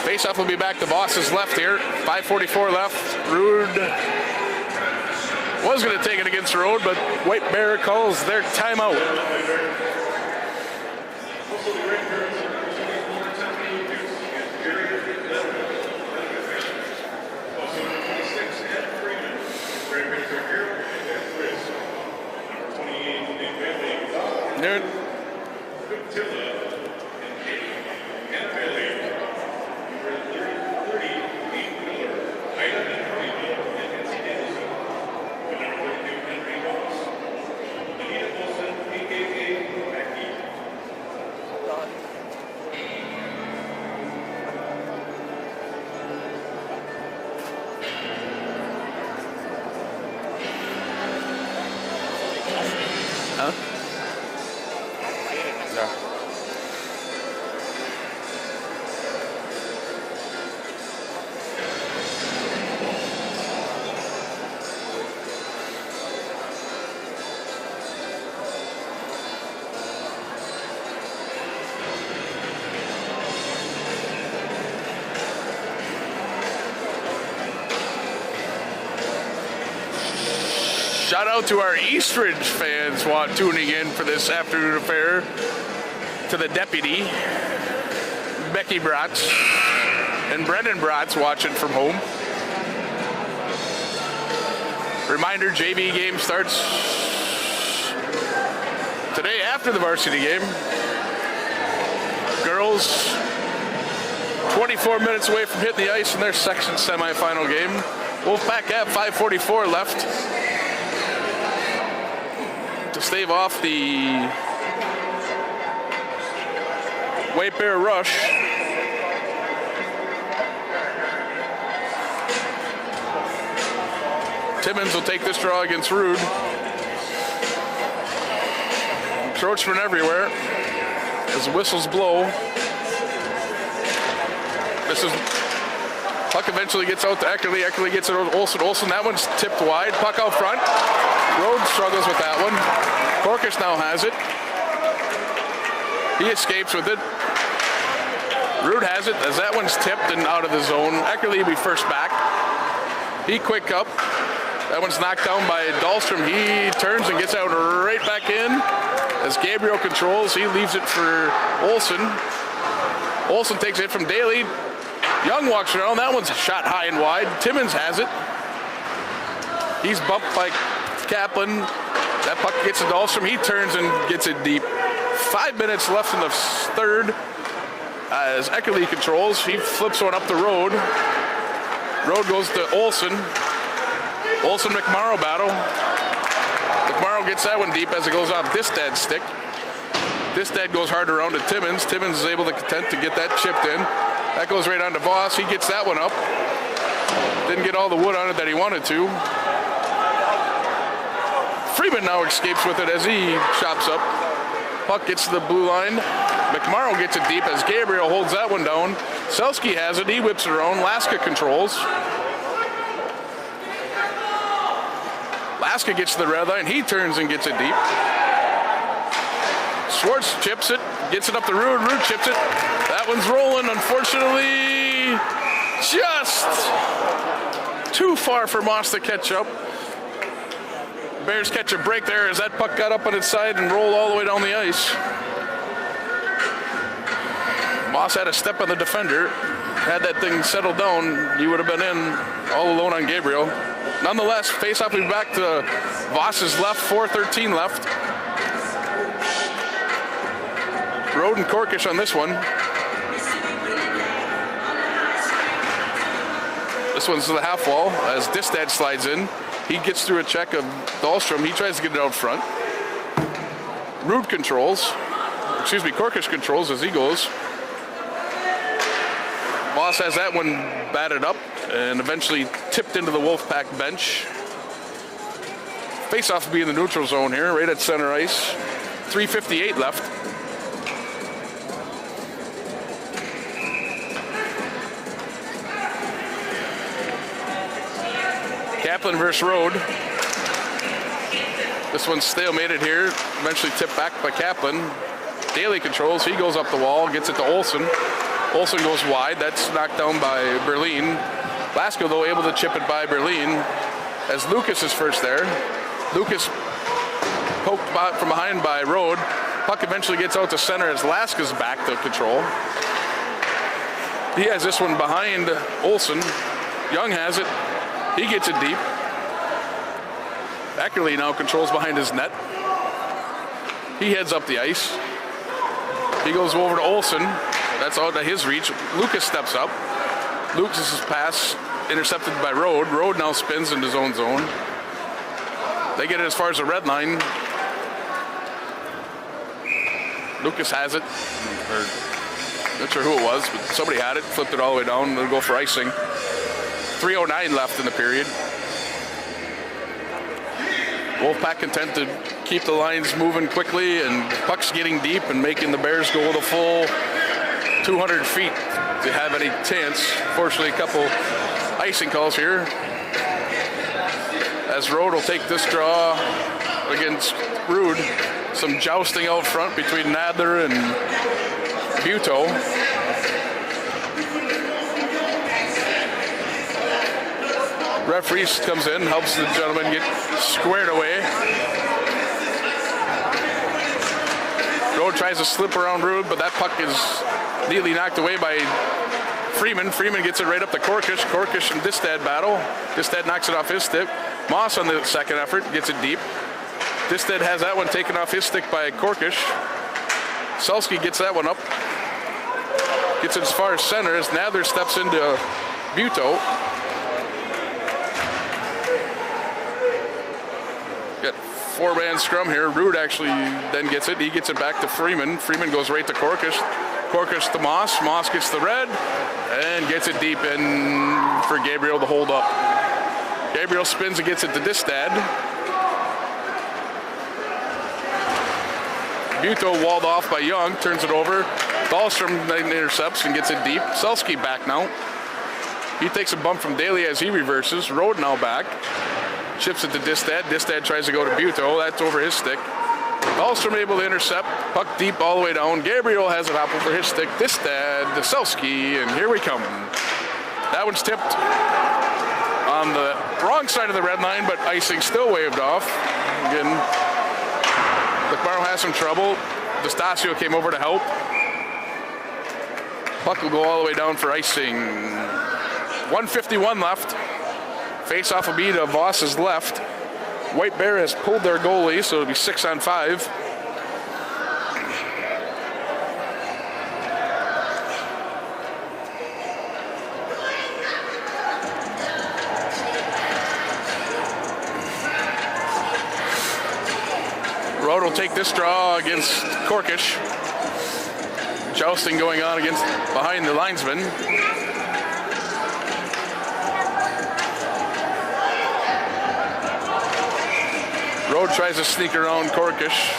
Faceoff will be back to Voss's left here. 5:44 left. Rude was going to take it against Road, but White Bear calls their timeout. There. Shout out to our Eastridge fans tuning in for this afternoon affair. To the deputy, Becky Bratz, and Brendan Bratz watching from home. Reminder, JV game starts today after the varsity game. Girls 24 minutes away from hitting the ice in their section semifinal game. Wolfpack have 5:44 left to stave off the White Bear rush. Timmons will take this draw against Rude. Encroachment everywhere as the whistles blow. This is puck eventually gets out to Eckerly. Eckerly gets it to Olsen. Olsen, that one's tipped wide. Puck out front. Rode struggles with that one. Korkish now has it. He escapes with it. Rude has it as that one's tipped and out of the zone. Eckerly will be first back. He quick up. That one's knocked down by Dahlstrom. He turns and gets out right back in. As Gabriel controls, he leaves it for Olsen. Olsen takes it from Daly. Young walks around. That one's shot high and wide. Timmins has it. He's bumped by Kaplan. That puck gets to Dahlstrom. He turns and gets it deep. 5 minutes left in the third. As Eckerly controls, he flips one up the road. Road goes to Olsen. Olsen-McMorrow battle. McMorrow gets that one deep as it goes off Distad's stick. Distad goes hard around to Timmins. Timmins is able to content to get that chipped in. That goes right on to Voss. He gets that one up. Didn't get all the wood on it that he wanted to. Freeman now escapes with it as he chops up. Puck gets to the blue line. McMorrow gets it deep as Gabriel holds that one down. Selski has it. He whips it around. Laska controls. Laska gets to the red line. He turns and gets it deep. Schwartz chips it. Gets it up the Rude. Rude chips it. That one's rolling. Unfortunately, just too far for Moss to catch up. Bears catch a break there as that puck got up on its side and rolled all the way down the ice. Moss had a step on the defender. Had that thing settled down, he would have been in all alone on Gabriel. Nonetheless, face-off will be back to Voss's left, 4:13 left. Rode and Korkish on this one. This one's to the half wall as Distad slides in. He gets through a check of Dahlstrom. He tries to get it out front. Rude controls. Korkish controls as he goes. Voss has that one batted up and eventually tipped into the Wolfpack bench. Face-off will be in the neutral zone here, right at center ice. 3:58 left. Kaplan versus Rode. This one's stalemated here. Eventually tipped back by Kaplan. Daly controls. He goes up the wall, gets it to Olsen. Olsen goes wide. That's knocked down by Berlin. Laska, though, able to chip it by Berlin as Lucas is first there. Lucas poked from behind by Rode. Puck eventually gets out to center as Laska's back to control. He has this one behind Olsen. Young has it. He gets it deep. Eckerly now controls behind his net. He heads up the ice. He goes over to Olsen. That's out of his reach. Lucas steps up. Lucas's pass intercepted by Rode. Rode now spins into his own zone. They get it as far as the red line. Lucas has it. Not sure who it was, but somebody had it. Flipped it all the way down. They'll go for icing. 3:09 left in the period. Wolfpack content to keep the lines moving quickly, and puck's getting deep and making the Bears go the full 200 feet to have any chance. Fortunately, a couple icing calls here. As Rode will take this draw against Rude. Some jousting out front between Nadler and Buto. Referee comes in, helps the gentleman get squared away. Rode tries to slip around Rude, but that puck is neatly knocked away by Freeman. Freeman gets it right up to Korkish. Korkish and Distad battle. Distad knocks it off his stick. Moss on the second effort gets it deep. Distad has that one taken off his stick by Korkish. Selski gets that one up. Gets it as far as center as Nadler steps into Buto. Got four-man scrum here. Rude actually then gets it. He gets it back to Freeman. Freeman goes right to Korkish. Korkish to Moss. Moss gets the red and gets it deep in for Gabriel to hold up. Gabriel spins and gets it to Distad. Buto walled off by Young, turns it over. Dahlstrom intercepts and gets it deep. Selski back now. He takes a bump from Daly as he reverses. Rode now back. Chips it to Distad. Distad tries to go to Buto. That's over his stick. Dahlstrom able to intercept. Puck deep all the way down. Gabriel has it hop over his stick. Distad to Selski, and here we come. That one's tipped on the wrong side of the red line, but icing still waved off. Again, McMorrow has some trouble. DeStasio came over to help. Puck will go all the way down for icing. 1:51 left. Face-off will be to Voss's left. White Bear has pulled their goalie, so it'll be 6-on-5. Road will take this draw against Corkish. Jousting going on against behind the linesman. Road tries to sneak around Corkish.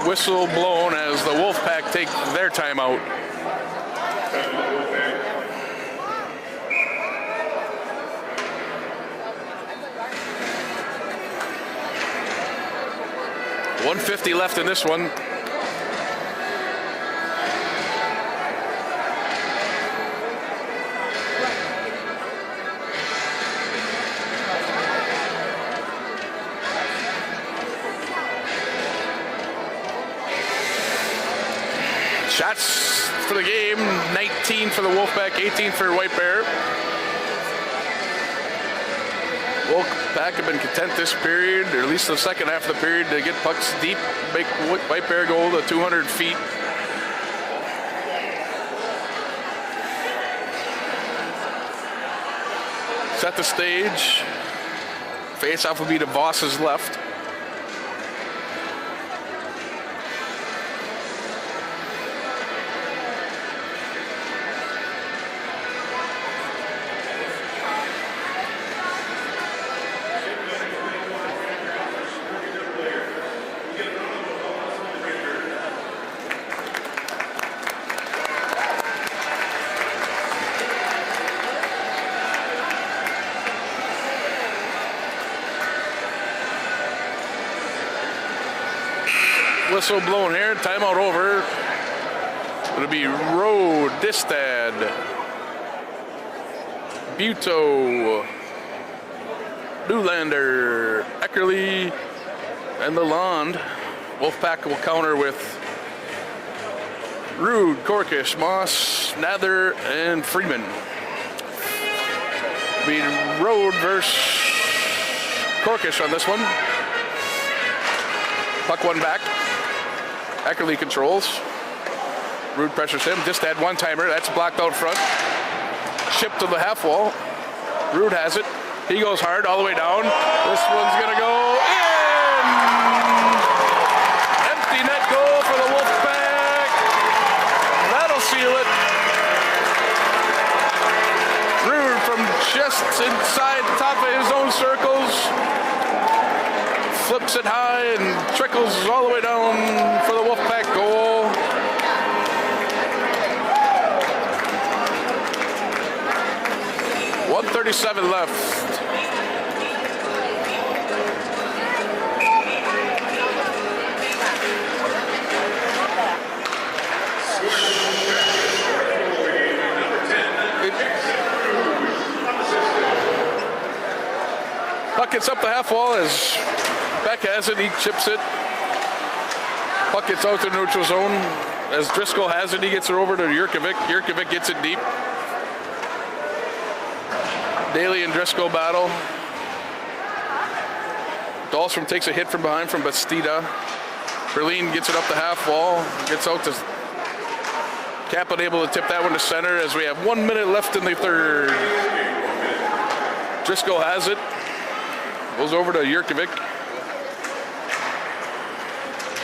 Whistle blown as the Wolfpack take their timeout. .150 left in this one. Shots for the game, 19 for the Wolfpack, 18 for White Bear. Wolfpack have been content this period, or at least the second half of the period, to get pucks deep, make White Bear goal to 200 feet. Set the stage. Face-off will be to Voss's left. Whistle blown here, timeout over. It'll be Rowe, Distad, Buto, Newlander, Eckerly, and Lalonde. Wolfpack will counter with Rude, Corkish, Moss, Nather, and Freeman. It'll be Road versus Corkish on this one. Puck one back. Eckerly controls. Rude pressures him. Distad one-timer. That's blocked out front. Chipped to the half wall. Rude has it. He goes hard all the way down. This one's going to go in! Empty net goal for the Wolfpack. That'll seal it. Rude from just inside the top of his own circles. Flips it high and trickles all the way down for the Wolfpack goal. .137 left. Puck gets up the half wall as Beck has it, he chips it. Puck gets out to the neutral zone. As Driscoll has it, he gets it over to Jurkovic. Jurkovic gets it deep. Daly and Driscoll battle. Dahlstrom takes a hit from behind from Bastida. Berlin gets it up the half wall. Gets out to Kaplan, able to tip that one to center as we have 1 minute left in the third. Driscoll has it. Goes over to Jurkovic.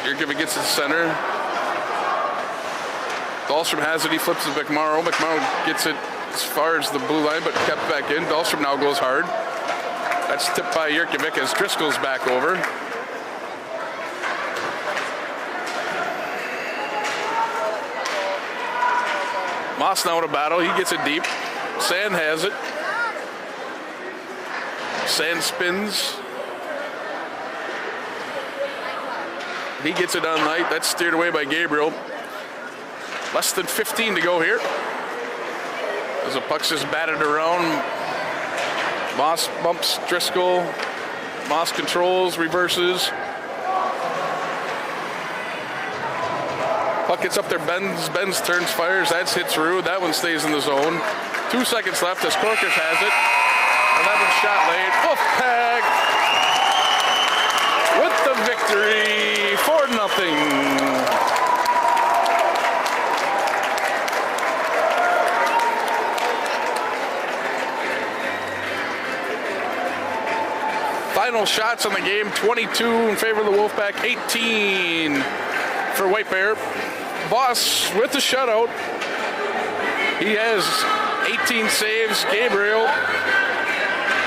Jurkovic gets to the center. Dahlstrom has it. He flips to McMorrow. McMorrow gets it as far as the blue line, but kept back in. Dahlstrom now goes hard. That's tipped by Jurkovic as Driscoll's back over. Moss now in a battle. He gets it deep. Sand has it. Sand spins. He gets it on night. That's steered away by Gabriel. Less than 15 to go here. As the puck's just batted around. Moss bumps Driscoll. Moss controls, reverses. Puck gets up there, bends, turns, fires. That hits Rude. That one stays in the zone. 2 seconds left as Corkers has it. 11 shot late. Wolfpack with the victory, 4-0. Final shots on the game, 22 in favor of the Wolfpack, 18 for White Bear. Boss with the shutout. He has 18 saves. Gabriel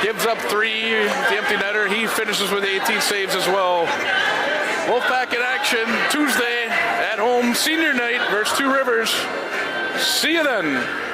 gives up 3, the empty netter. He finishes with 18 saves as well. Wolfpack in action Tuesday at home, senior night versus Two Rivers. See you then.